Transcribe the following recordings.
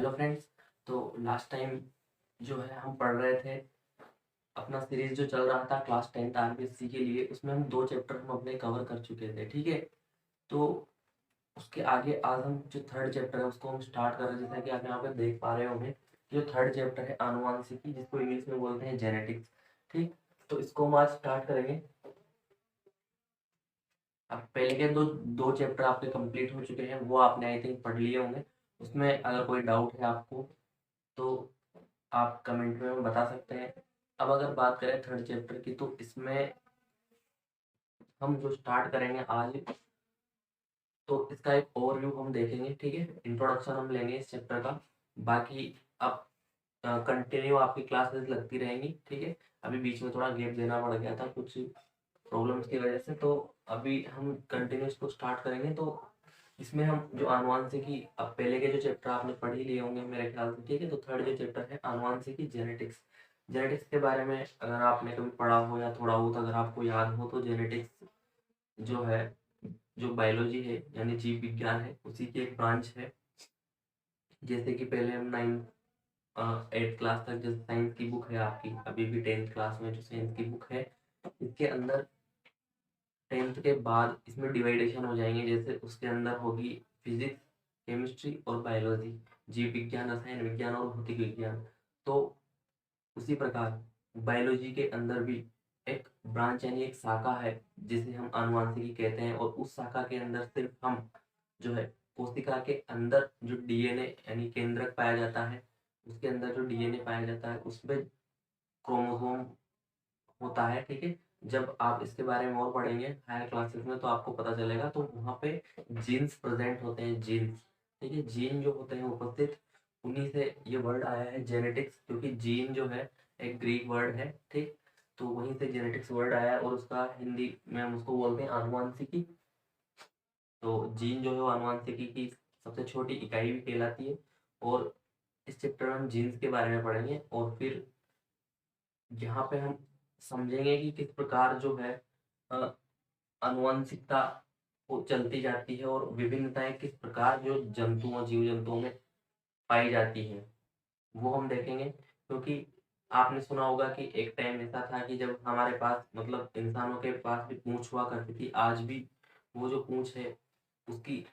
Hello friends. तो last time जो है हम पढ़ रहे थे, अपना सीरीज जो चल रहा था क्लास 10th आरबीएससी के लिए, उसमें हम 2 चैप्टर हम अपने कवर कर चुके थे। ठीक है, तो उसके आगे आज हम जो थर्ड चैप्टर है उसको हम स्टार्ट कर रहे हैं। जैसा कि आप यहाँ पे देख पा रहे होंगे, जो थर्ड चैप्टर है आनुवांशिकी, जिसको इंग्लिश में बोलते हैं जेनेटिक्स। ठीक, तो इसको हम आज स्टार्ट करेंगे। अब पहले के दो दो चैप्टर आपके कंप्लीट हो चुके हैं, वो आपने आई थिंक पढ़ लिए होंगे। उसमें अगर कोई डाउट है आपको तो आप कमेंट में बता सकते हैं। अब अगर बात करें थर्ड चैप्टर की, तो इसमें हम जो स्टार्ट करेंगे आज, तो इसका एक ओवरव्यू हम देखेंगे। ठीक है, इंट्रोडक्शन हम लेंगे इस चैप्टर का। बाकी अब कंटिन्यू आपकी क्लासेस लगती रहेंगी। ठीक है, अभी बीच में थोड़ा गैप देना पड़ गया था कुछ प्रॉब्लम्स की वजह से, तो अभी हम कंटिन्यू इसको स्टार्ट करेंगे। तो इसमें हम जो आनुवांशिकी, अब पहले के जो चैप्टर आपने पढ़ ही लिए होंगे मेरे ख्याल से। ठीक है, तो थर्ड जो चैप्टर है आनुवांशिकी जेनेटिक्स। जेनेटिक्स के बारे में अगर आपने कभी पढ़ा हो या थोड़ा बहुत अगर आपको याद हो, तो जेनेटिक्स जो है, जो बायोलॉजी है यानी जीव विज्ञान है, उसी की एक ब्रांच है। जैसे कि पहले हम 8th क्लास तक जैसे साइंस की बुक है आपकी, अभी भी 10th क्लास में जो साइंस की बुक है, इसके अंदर 10th के बाद इसमें डिवाइडेशन हो जाएंगे। जैसे उसके अंदर होगी फिजिक्स, केमिस्ट्री और बायोलॉजी, जीव विज्ञान, रसायन विज्ञान और भौतिक विज्ञान। तो उसी प्रकार बायोलॉजी के अंदर भी एक ब्रांच यानी एक शाखा है जिसे हम आनुवांशिकी कहते हैं। और उस शाखा के अंदर सिर्फ हम जो है कोशिका के अंदर जो डीएनए यानी केंद्रक पाया जाता है, उसके अंदर जो डीएनए पाया जाता है उसमें क्रोमोसोम होता है। ठीक है, जब आप इसके बारे में और पढ़ेंगे हायर क्लासेस में तो आपको पता चलेगा। तो वहाँ पे जीन्स प्रेजेंट होते हैं, जीन्स। ठीक है, जीन जो होते हैं उपस्थित, उन्हीं से ये वर्ड आया है जेनेटिक्स, क्योंकि जीन जो है एक ग्रीक वर्ड है। ठीक, तो वहीं से जेनेटिक्स वर्ड आया है और उसका हिंदी में हम उसको बोलते हैं आनुवांशिकी। तो जीन जो है वो आनुवांशिकी की सबसे छोटी इकाई भी कहलाती है। और इस चैप्टर में हम जीन्स के बारे में पढ़ेंगे और फिर यहाँ पे हम समझेंगे कि किस प्रकार जो है अ, आनुवंशिकता वो चलती जाती है और विभिन्नताएं किस प्रकार जो जंतुओं जीव जंतुओं में पाई जाती है, वो हम देखेंगे। क्योंकि आपने सुना होगा कि एक टाइम ऐसा था कि जब हमारे पास मतलब इंसानों के पास भी पूंछ हुआ करती थी, आज भी वो जो पूंछ है उसकी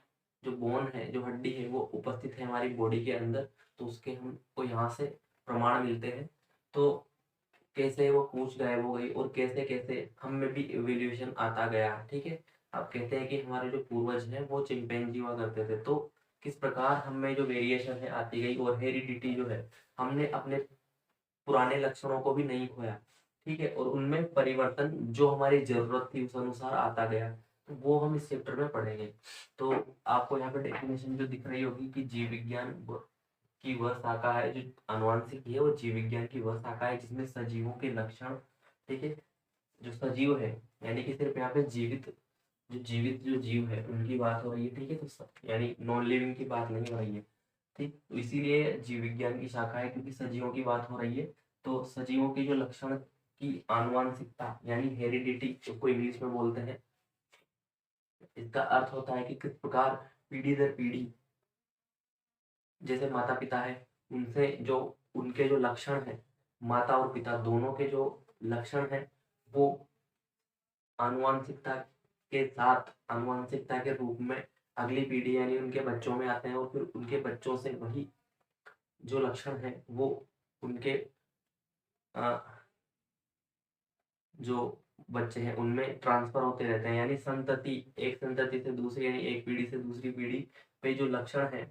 जो बोन है, जो हड्डी है, वो उपस्थित है हमारी बॉडी के अंदर। तो उसके हमको यहाँ से प्रमाण मिलते हैं। तो कैसे वो पूंछ गायब हो गई और कैसे कैसे हम में भी एवोल्यूशन आता गया। ठीक है, अब कहते हैं कि हमारे जो पूर्वज हैं वो चिंपैंजी हुआ करते थे, तो किस प्रकार हम में जो वेरिएशन है आती गई और हेरिडिटी जो है, हमने अपने पुराने लक्षणों को भी नहीं खोया। ठीक है, और उनमें परिवर्तन जो हमारी जरूरत थी उस अनुसार आता गया। तो वो हम इस चैप्टर में पढ़ेंगे। तो आपको यहाँ पे डेफिनेशन जो दिख रही होगी कि जीव विज्ञान की वह शाखा है जो आनुवांशिकी है, वो जीव विज्ञान की वह शाखा है जिसमें सजीवों के लक्षण, ठीक है, जो सजीव है यानी कि सिर्फ यहाँ पे जीवित जो जीव है उनकी बात हो रही है। ठीक है, तो यानी नॉन लिविंग की बात नहीं हो रही है। ठीक, तो इसीलिए जीव विज्ञान की शाखा है क्योंकि सजीवों की बात हो रही है। तो सजीवों की जो लक्षण की आनुवांशिकता यानी हेरिडिटी, उसको इंग्लिश में बोलते हैं। इसका अर्थ होता है कि किस प्रकार पीढ़ी दर पीढ़ी, जैसे माता पिता है, उनसे जो उनके जो लक्षण है, माता और पिता दोनों के जो लक्षण है, वो आनुवांशिकता के साथ आनुवांशिकता के रूप में अगली पीढ़ी यानी उनके बच्चों में आते हैं और फिर उनके बच्चों से वही जो लक्षण है वो उनके अ, जो बच्चे हैं उनमें ट्रांसफर होते रहते हैं। यानी संतति, एक संतति से दूसरी यानी एक पीढ़ी से दूसरी पीढ़ी पे जो लक्षण है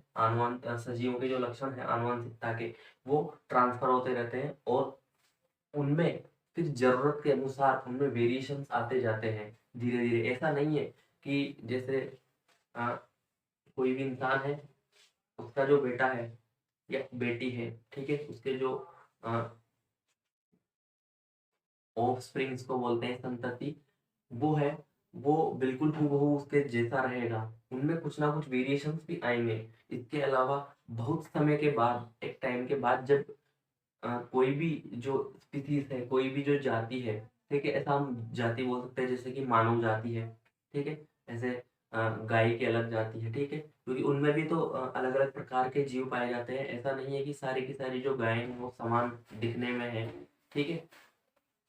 सजीवों के जो लक्षण है आनुवंशिकता के, वो ट्रांसफर होते रहते हैं और उनमें फिर जरूरत के अनुसार उनमें वेरिएशंस आते जाते हैं धीरे धीरे। ऐसा नहीं है कि जैसे अ, कोई भी इंसान है, उसका जो बेटा है या बेटी है, ठीक है, उसके जो ऑफ स्प्रिंग्स को बोलते हैं संतति, वो है, वो बिल्कुल हूबहू उसके जैसा रहेगा। उनमें कुछ ना कुछ वेरिएशंस भी आएंगे। इसके अलावा बहुत समय के बाद, एक टाइम के बाद, जब कोई भी जो स्पीसीज है, कोई भी जो जाति है, ठीक है, ऐसा हम जाति बोल सकते हैं जैसे कि मानव जाति है। ठीक है, ऐसे गाय की अलग जाति है। ठीक है, क्योंकि उनमें भी तो अलग अलग प्रकार के जीव पाए जाते हैं। ऐसा नहीं है कि सारी की सारी जो गायें हैं वो समान दिखने में है, ठीक है।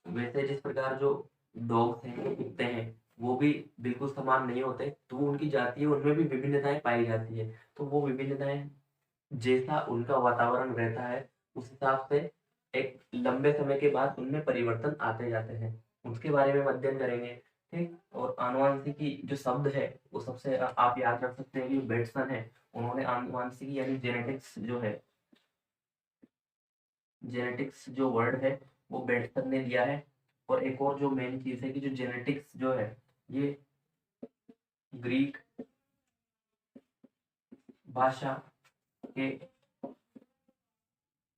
वैसे जिस प्रकार जो डॉग्स हैं, कुत्ते हैं, वो भी बिल्कुल समान नहीं होते, तो वो उनकी जाति है, उनमें भी विभिन्नताएं पाई जाती है। तो वो विभिन्नताएं जैसा उनका वातावरण रहता है, उस हिसाब से एक लंबे समय के बाद उनमें परिवर्तन आते जाते हैं। उसके बारे में अध्ययन करेंगे, ठीक। और आनुवंशिकी जो शब्द है, वो सबसे आप याद रख सकते हैं कि बेट्सन है, उन्होंने आनुवंशिकी यानी जेनेटिक्स जो है, जेनेटिक्स जो वर्ड है वो बेट्सन ने दिया है। और एक और जो मेन चीज है कि जो जेनेटिक्स जो है, ये ग्रीक भाषा के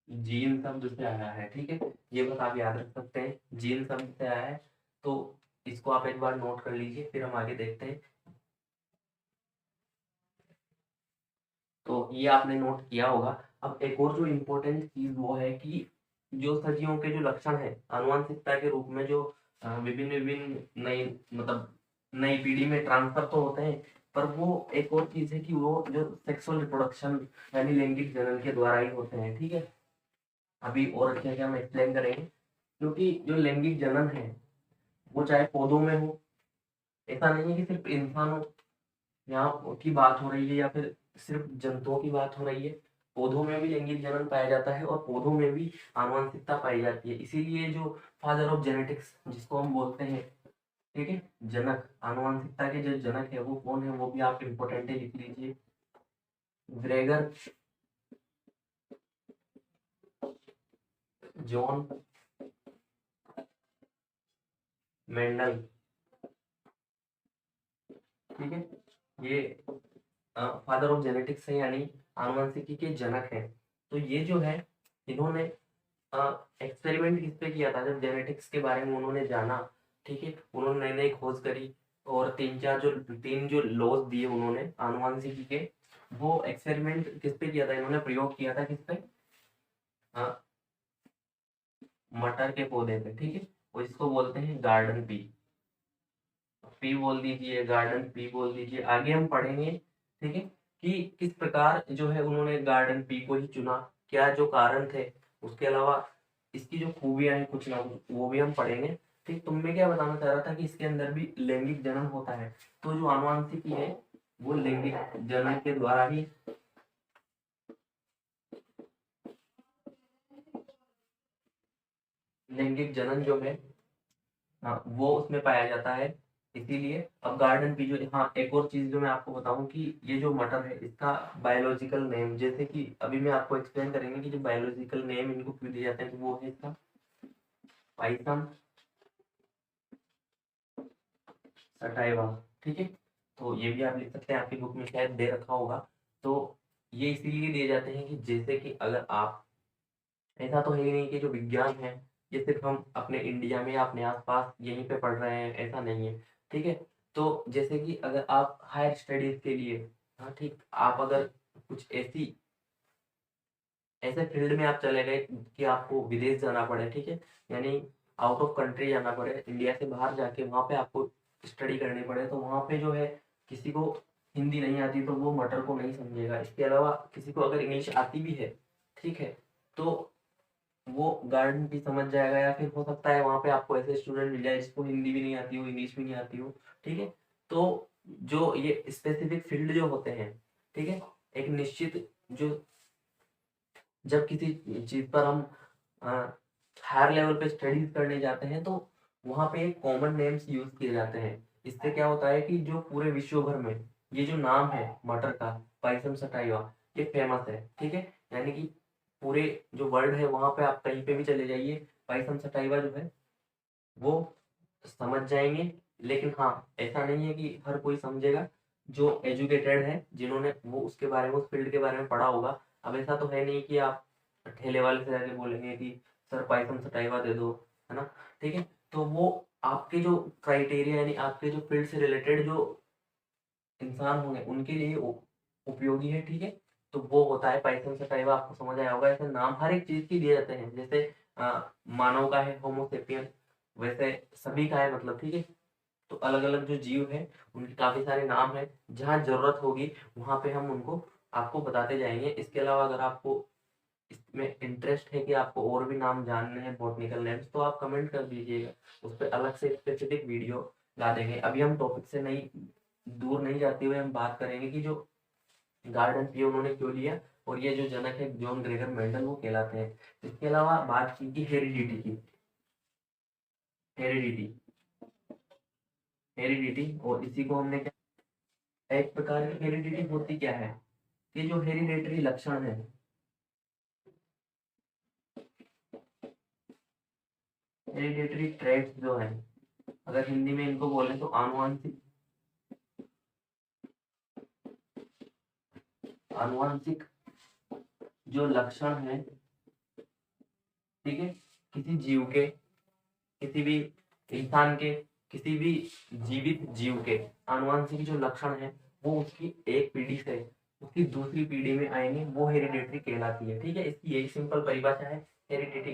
जीन शब्द से आया है, ठीक है। ये बात आप याद रख सकते हैं, जीन शब्द से आया है। तो इसको आप एक बार नोट कर लीजिए, फिर हम आगे देखते हैं। तो ये आपने नोट किया होगा। अब एक और जो इम्पोर्टेंट चीज वो है कि जो सजियों के जो लक्षण है आनुवंशिकता के रूप में, जो विभिन्न विभिन्न नई मतलब नई पीढ़ी में ट्रांसफर तो होते हैं, पर वो एक और चीज है कि वो जो सेक्सुअल रिप्रोडक्शन यानी लैंगिक जनन के द्वारा ही होते हैं, ठीक है। अभी और अच्छे से हम एक्सप्लेन करेंगे। क्योंकि जो लैंगिक जनन है वो चाहे पौधों में हो, ऐसा नहीं है कि सिर्फ इंसानों यहाँ की बात हो रही है या फिर सिर्फ जंतुओं की बात हो रही है। पौधों में भी लैंगिक जनन पाया जाता है और पौधों में भी आनुवंशिकता पाई जाती है। इसीलिए जो फादर ऑफ जेनेटिक्स जिसको हम बोलते हैं, ठीक है, जनक, आनुवंशिकता के जो जनक है वो कौन है, वो भी आप इम्पोर्टेंट लिख लीजिए। ग्रेगर जॉन मेंडल, ठीक है। ये फादर ऑफ जेनेटिक्स है यानी आनुवंशिकी के जनक हैं। तो ये जो है, इन्होंने एक्सपेरिमेंट किस पे किया था, जब जेनेटिक्स के बारे में उन्होंने जाना, ठीक है, उन्होंने नई नई खोज करी और तीन जो लॉज दिए उन्होंने आनुवंशिकी के, वो एक्सपेरिमेंट किस पे किया था, इन्होंने प्रयोग किया था किस पे, मटर के पौधे पे, ठीक है। और इसको बोलते हैं गार्डन पी, पी बोल दीजिए, गार्डन पी बोल दीजिए। आगे हम पढ़ेंगे, ठीक है, कि किस प्रकार जो है उन्होंने गार्डन पी को ही चुना, क्या जो कारण थे, उसके अलावा इसकी जो खूबियां हैं कुछ ना कुछ वो भी हम पढ़ेंगे। ठीक, तुमने क्या बताना चाह रहा था कि इसके अंदर भी लैंगिक जनन होता है। तो जो आनुवंशिकी है वो लैंगिक जनन के द्वारा ही, लैंगिक जनन जो है, हाँ, वो उसमें पाया जाता है। इसीलिए अब गार्डन की जो, हाँ, एक और चीज जो मैं आपको बताऊं कि ये जो मटर है इसका बायोलॉजिकल नेम, जैसे कि अभी मैं आपको एक्सप्लेन करेंगे कि जो बायोलॉजिकल नेम इनको क्यों दिए जाते हैं, तो वो है इसका पाइथम सटाइवा, ठीक है। तो ये भी आप लिख सकते हैं, आपकी बुक में शायद दे रखा होगा। तो ये इसीलिए दिए जाते हैं कि जैसे कि अगर आप, ऐसा तो है ही नहीं कि जो विज्ञान है ये सिर्फ हम अपने इंडिया में या अपने आसपास यहीं पे पढ़ रहे हैं, ऐसा नहीं है, ठीक है। तो जैसे कि अगर आप हायर स्टडीज के लिए, हाँ ठीक, आप अगर कुछ ऐसी ऐसे फील्ड में आप चले गए कि आपको विदेश जाना पड़े, ठीक है, यानी आउट ऑफ कंट्री जाना पड़े, इंडिया से बाहर जाके वहाँ पे आपको स्टडी करनी पड़े, तो वहाँ पे जो है किसी को हिंदी नहीं आती तो वो मटर को नहीं समझेगा। इसके अलावा किसी को अगर इंग्लिश आती भी है, ठीक है, तो वो गार्डन भी समझ जाएगा। या फिर हो सकता है वहाँ पे आपको ऐसे स्टूडेंट मिल जाए जिसको हिंदी भी नहीं आती हो, इंग्लिश भी नहीं आती हो, ठीक है। तो जो ये स्पेसिफिक फील्ड जो होते हैं, ठीक है, एक निश्चित जो, जब किसी चीज पर हम हायर लेवल पे स्टडीज करने जाते हैं तो वहाँ पे एक कॉमन नेम्स यूज किए जाते हैं। इससे क्या होता है कि जो पूरे विश्व भर में ये जो नाम है मटर का, पाइसम सटाइवा, ये फेमस है, ठीक है। यानी कि पूरे जो वर्ल्ड है वहाँ पे आप कहीं पे भी चले जाइए, पाइसम सटाइवा जो है वो समझ जाएंगे। लेकिन हाँ, ऐसा नहीं है कि हर कोई समझेगा। जो एजुकेटेड है, जिन्होंने वो उसके बारे में, उस फील्ड के बारे में पढ़ा होगा। अब ऐसा तो है नहीं कि आप ठेले वाले से जाके बोलेंगे कि सर पाइथन सटाइवा दे दो, है ना, ठीक है। तो वो आपके जो क्राइटेरिया यानी आपके जो फील्ड से रिलेटेड जो इंसान होंगे उनके लिए उपयोगी है, ठीक है। तो वो होता है पाइथन सटाइवा, आपको समझ आया होगा। ऐसे नाम हर एक चीज के दिए जाते हैं, जैसे मानव का है होमोसेपियन, वैसे सभी का है, मतलब, ठीक है। तो अलग अलग जो जीव है उनके काफी सारे नाम है, जहाँ जरूरत होगी वहां पे हम उनको आपको बताते जाएंगे। इसके अलावा अगर आपको इसमें इंटरेस्ट है कि आपको और भी नाम जानने हैं बॉटनिकल नेम्स, तो आप कमेंट कर दीजिएगा, उस पर अलग से स्पेसिफिक वीडियो ला देंगे। अभी हम टॉपिक से नहीं दूर नहीं जाते हुए हम बात करेंगे कि जो गार्डन ये उन्होंने क्यों लिया, और ये जो जनक है जॉन ग्रेगर मेंडल वो कहलाते हैं। इसके अलावा बात की हेरिडिटी की, हेरिडिटी हेरिडिटी और इसी को हमने क्या, एक प्रकार की हेरिडिटी होती क्या है कि जो हेरिडेटरी लक्षण है, हेरिडेटरी ट्रेट्स जो है, अगर हिंदी में इनको बोले तो आनुवंशिक आनुवंशिक जो लक्षण है, ठीक है, किसी जीव के, किसी भी इंसान के, किसी भी जीवित जीव के आनुवंशिक जो लक्षण है वो उसकी एक पीढ़ी से उसकी दूसरी पीढ़ी में आएंगे, वो हेरिडेटरी कहलाती है। ठीक है, इसकी यही सिंपल परिभाषा है। हेरिडिटी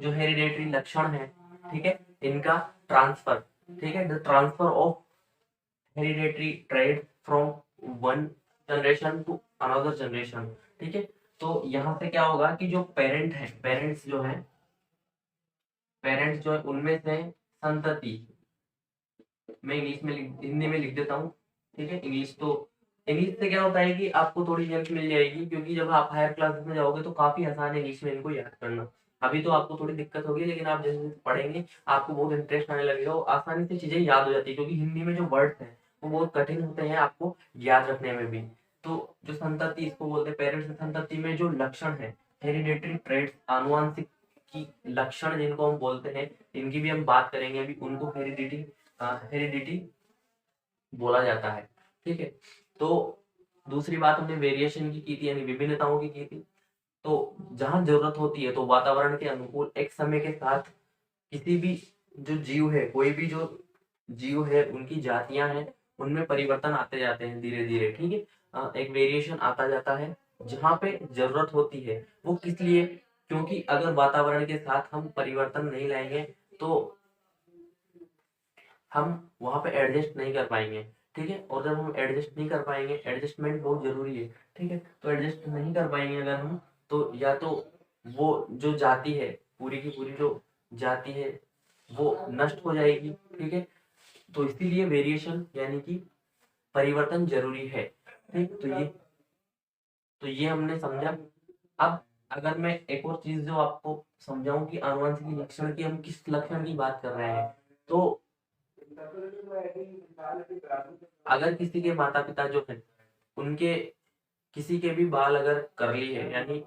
जो हेरिडेटरी लक्षण है, ठीक है, इनका ट्रांसफर, ठीक है, the transfer of hereditary trade from one generation to another generation. ठीक है, तो यहाँ से क्या होगा कि जो पेरेंट्स जो है, पेरेंट्स जो है उनमें से संतति, मैं इंग्लिश में हिंदी में लिख देता हूँ, ठीक है। इंग्लिश से क्या होता है कि आपको थोड़ी हेल्प मिल जाएगी, क्योंकि जब आप हायर क्लासेस में जाओगे तो काफी आसान है इंग्लिश में इनको याद करना। अभी तो आपको थोड़ी दिक्कत होगी, लेकिन आप जैसे जैसे पढ़ेंगे आपको बहुत इंटरेस्ट आने लगेगा, वो आसानी से चीजें याद हो जाती है, क्योंकि हिंदी में जो वर्ड्स हैं वो बहुत कठिन होते हैं आपको याद रखने में भी। तो जो संतति इसको बोलते हैं, पेरेंट्स संतति में जो लक्षण है, हेरिडेटरी ट्रेड्स, आनुवंशिक की लक्षण जिनको हम बोलते हैं, इनकी भी हम बात करेंगे अभी, उनको हेरिडिटी बोला जाता है। ठीक है, तो दूसरी बात हमने वेरिएशन की थी, यानी विभिन्नताओं की थी। तो जहां जरूरत होती है तो वातावरण के अनुकूल एक समय के साथ किसी भी जो जीव है, कोई भी जो जीव है, उनकी जातियां हैं, उनमें परिवर्तन आते जाते हैं धीरे धीरे। ठीक है, एक वेरिएशन आता जाता है जहां पे जरूरत होती है। वो किस लिए? क्योंकि अगर वातावरण के साथ हम परिवर्तन नहीं लाएंगे तो हम वहां पे एडजस्ट नहीं कर पाएंगे। ठीक है, और जब हम एडजस्ट नहीं कर पाएंगे, एडजस्टमेंट बहुत जरूरी है। ठीक है, तो एडजस्ट नहीं कर पाएंगे अगर हम, तो या तो वो जो जाति है, पूरी की पूरी जो जाति है वो नष्ट हो जाएगी। ठीक है, तो इसीलिए वेरिएशन यानी कि परिवर्तन जरूरी है। ठीक, तो ये हमने समझा। अब अगर मैं एक और चीज जो आपको समझाऊं कि आनुवंशिक लक्षण की, हम किस लक्षण की बात कर रहे हैं, तो अगर किसी के माता पिता जो है उनके किसी के भी बाल अगर करली है, यानी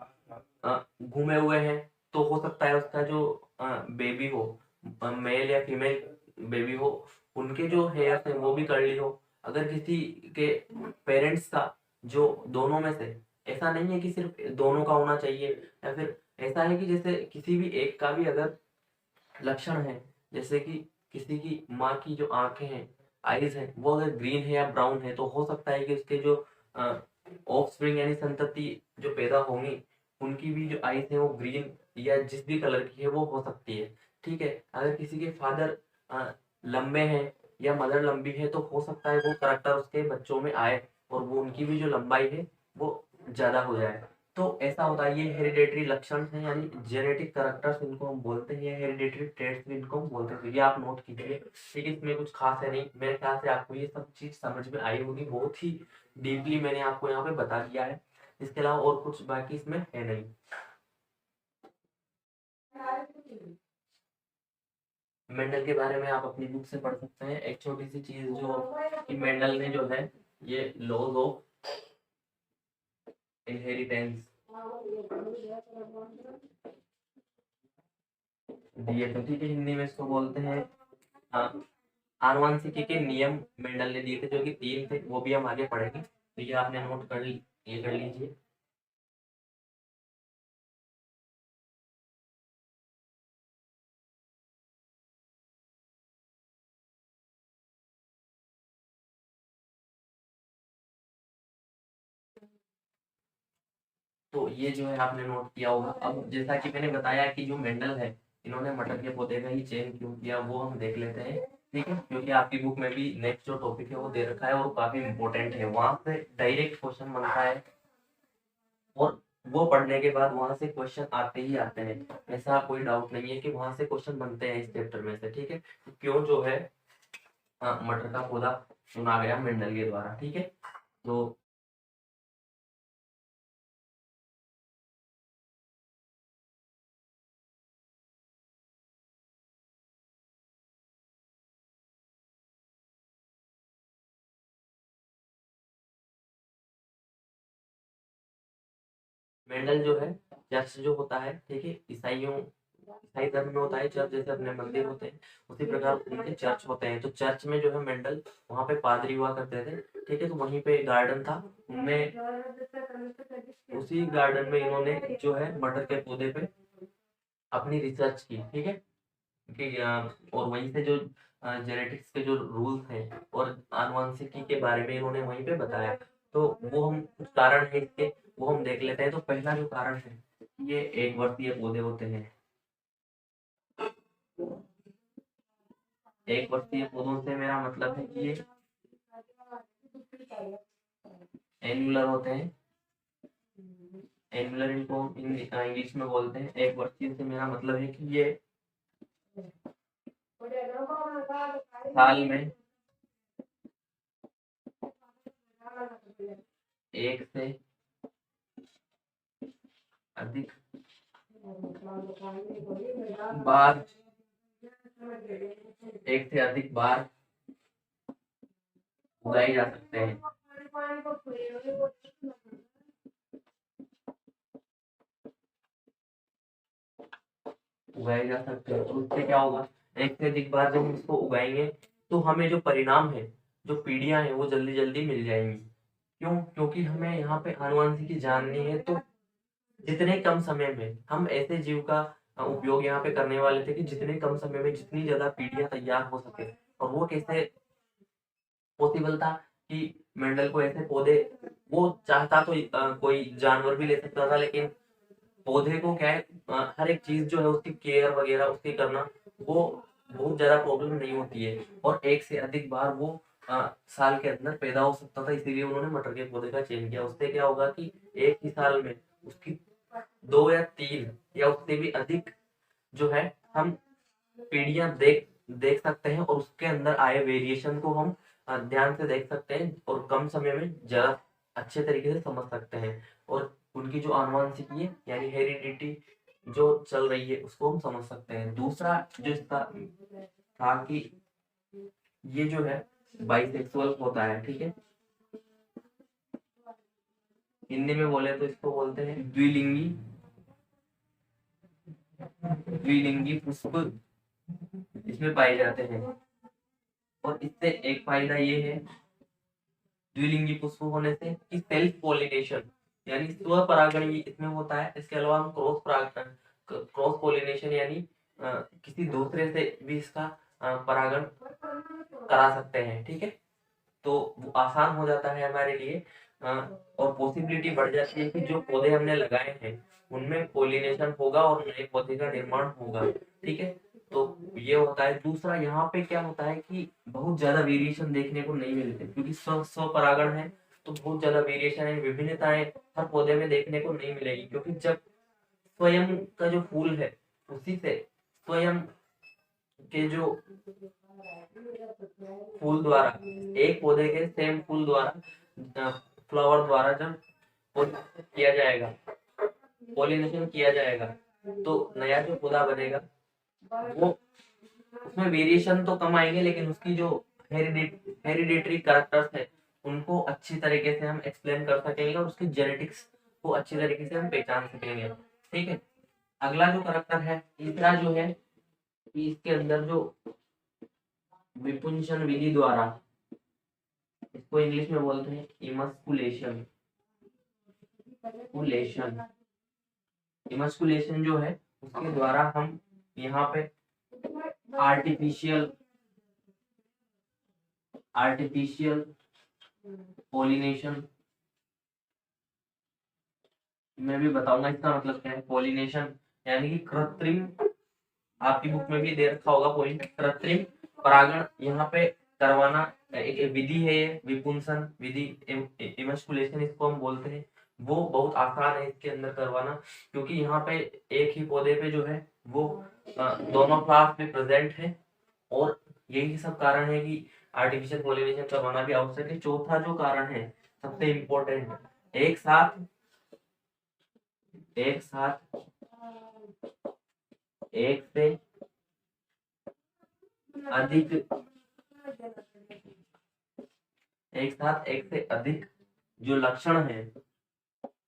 घूमे हुए हैं, तो हो सकता है उसका जो बेबी हो, मेल या फीमेल बेबी हो, उनके जो हेयर है वो भी कर्ली हो। अगर किसी के पेरेंट्स का जो दोनों में से, ऐसा नहीं है कि सिर्फ दोनों का होना चाहिए, या फिर ऐसा है कि जैसे किसी भी एक का भी अगर लक्षण है, जैसे कि किसी की माँ की जो आंखें हैं, आईज है, वो अगर ग्रीन है या ब्राउन है, तो हो सकता है कि उसके जो ऑफस्प्रिंग यानी संतति जो पैदा होंगी, उनकी भी जो आईज है वो ग्रीन या जिस भी कलर की है वो हो सकती है। ठीक है, अगर किसी के फादर लंबे हैं या मदर लंबी है, तो हो सकता है वो करेक्टर उसके बच्चों में आए और वो उनकी भी जो लंबाई है वो ज्यादा हो जाए। तो ऐसा होता है, ये हेरिडेटरी लक्षण है, यानी जेनेटिक करेक्टर्स इनको हम बोलते हैं, या हेरिडेटरी ट्रेट्स भी इनको हम बोलते हैं। तो ये आप नोट कीजिए। ठीक है, इसमें कुछ खास है नहीं, मेरे ख्याल से आपको ये सब चीज समझ में आई होगी, बहुत ही डीपली मैंने आपको यहाँ पे बता दिया है। इसके अलावा और कुछ बाकी इसमें है नहीं। मेंडल के बारे में आप अपनी बुक से पढ़ सकते हैं। एक छोटी सी चीज जो कि मेंडल ने जो है ये लॉज ऑफ इनहेरिटेंस दिए थे। ठीक है, हिंदी में इसको बोलते हैं आनुवंशिकी के नियम मेंडल ने दिए थे, जो कि 3 थे, वो भी हम आगे पढ़ेंगे। तो ये आपने नोट कर ली, ये कर लीजिए। तो ये जो है आपने नोट किया होगा। अब जैसा कि मैंने बताया कि जो मेंडल है, इन्होंने मटर के पौधे का ही चयन क्यों किया वो हम देख लेते हैं। ठीक है, क्योंकि आपकी बुक में भी नेक्स्ट जो टॉपिक है वो दे रखा है और काफी इंपॉर्टेंट है, वहां से डायरेक्ट क्वेश्चन बनता है और वो पढ़ने के बाद वहां से क्वेश्चन आते ही आते हैं। ऐसा कोई डाउट नहीं है कि वहां से क्वेश्चन बनते हैं इस चैप्टर में से। ठीक है, तो क्यों जो है मटर का पौधा चुना गया मेंडल के द्वारा। ठीक है, तो मेंडल जो है चर्च जो होता है, ठीक है, ईसाई धर्म में होता है चर्च, जैसे अपने मंदिर होते हैं उसी प्रकार उनके चर्च होते हैं। तो चर्च में जो है मेंडल वहां पे पादरी हुआ करते थे। ठीक है, तो वहीं पे गार्डन था, उनमें उसी गार्डन में इन्होंने जो है मटर के पौधे पे अपनी रिसर्च की। ठीक है, कि और वहीं से जो जेनेटिक्स के जो रूल्स हैं और आनुवंशिकी के बारे में इन्होंने वहीं पे बताया। तो वो हम कुछ कारण है इसके, वो हम देख लेते हैं। तो पहला जो कारण है, ये एक वर्षीय पौधे होते हैं। एक वर्षीय पौधों से मेरा मतलब है कि ये एनुलर होते हैं। एनुलर इनको इंग्लिश में बोलते हैं। एक वर्षीय से मेरा मतलब है कि ये साल में एक से अधिक बार उगाए जा सकते हैं। उगाए जा सकते हैं, तो उससे क्या होगा, एक से अधिक बार जब हम इसको उगाएंगे तो हमें जो परिणाम है, जो पीढ़ियां हैं, वो जल्दी जल्दी मिल जाएंगी। क्यों? क्योंकि हमें यहाँ पे आनुवंशिकी जाननी है। तो जितने कम समय में हम ऐसे जीव का उपयोग यहाँ पे करने वाले थे कि जितने कम समय में जितनी ज्यादा पीढ़ियां तैयार हो सके। और वो कैसे पॉसिबल था कि मेंडल को ऐसे पौधे, वो चाहता तो कोई जानवर भी ले सकता था, लेकिन पौधे को क्या है, हर एक चीज जो है उसकी केयर वगैरह उसकी करना, वो बहुत ज्यादा प्रॉब्लम नहीं होती है। और एक से अधिक बार वो साल के अंदर पैदा हो सकता था, इसीलिए उन्होंने मटर के पौधे का चयन किया। उससे क्या होगा कि एक ही साल में उसकी 2 या 3 या उससे भी अधिक जो है हम पीढ़ियां देख देख सकते हैं और उसके अंदर आए वेरिएशन को हम ध्यान से देख सकते हैं और कम समय में ज्यादा अच्छे तरीके से समझ सकते हैं। और उनकी जो आनुवंशिकी है यानी हेरिडिटी जो चल रही है उसको हम समझ सकते हैं। दूसरा जो इसका था कि ये जो है बाइसेक्सुअल होता है। ठीक है, हिंदी में बोले तो इसको बोलते हैं द्विलिंगी। द्विलिंगी पुष्प इसमें पाए जाते हैं। और इससे एक फायदा ये है द्विलिंगी पुष्प होने से कि सेल्फ पॉलिनेशन यानी स्व परागण इसमें होता है। इसके अलावा हम क्रॉस परागण, क्रॉस पॉलिनेशन यानी किसी दूसरे से भी इसका परागण करा सकते हैं। ठीक है, तो वो आसान हो जाता है हमारे लिए और पॉसिबिलिटी बढ़ जाती है कि जो पौधे हमने लगाए हैं उनमें पॉलिनेशन होगा और नए पौधे का निर्माण होगा। ठीक है, तो ये होता है। दूसरा यहाँ पे क्या होता है कि बहुत ज्यादा वेरिएशन देखने को नहीं मिलते, क्योंकि स्व स्व परागण है तो बहुत ज्यादा वेरिएशन है, विभिन्नताएं हर पौधे में देखने को नहीं मिलेगी। क्योंकि जब स्वयं का जो फूल है उसी से स्वयं के जो फूल द्वारा, एक पौधे के सेम फूल द्वारा, फ्लावर द्वारा जब किया जाएगा, पॉलिनेशन किया जाएगा, तो नया जो पौधा बनेगा वो उसमें वेरिएशन तो कम आएंगे, लेकिन उसकी जो हेरिडेटरी कैरेक्टर्स है उनको अच्छी तरीके से हम एक्सप्लेन कर सकेंगे और उसकी जेनेटिक्स को अच्छी तरीके से हम पहचान सकेंगे। ठीक है, अगला जो कैरेक्टर है, तीसरा जो है कि इसके अंदर जो विपुंशन विधि द्वारा, इसको इंग्लिश में बोलते हैं इमस्कुलेशन। इमस्कुलेशन जो है उसके द्वारा हम यहाँ पे आर्टिफिशियल पॉलिनेशन मैं भी बताऊंगा इसका मतलब क्या है। पॉलिनेशन यानी कि कृत्रिम, आपकी बुक में भी दे रखा होगा पॉइंट, कृत्रिम परागण यहाँ पे करवाना एक विधि है, ये विपुंसन विधि, इमस्कुलेशन इसको हम बोलते हैं। वो बहुत आसान है इसके अंदर करवाना, क्योंकि यहाँ पे एक ही पौधे पे जो है वो दोनों क्लास में प्रेजेंट है, और यही सब कारण है कि आर्टिफिशियल पॉलिनेशन करवाना भी आवश्यक है। चौथा जो कारण है सबसे इम्पोर्टेंट, एक साथ एक साथ एक से अधिक एक से अधिक जो लक्षण है,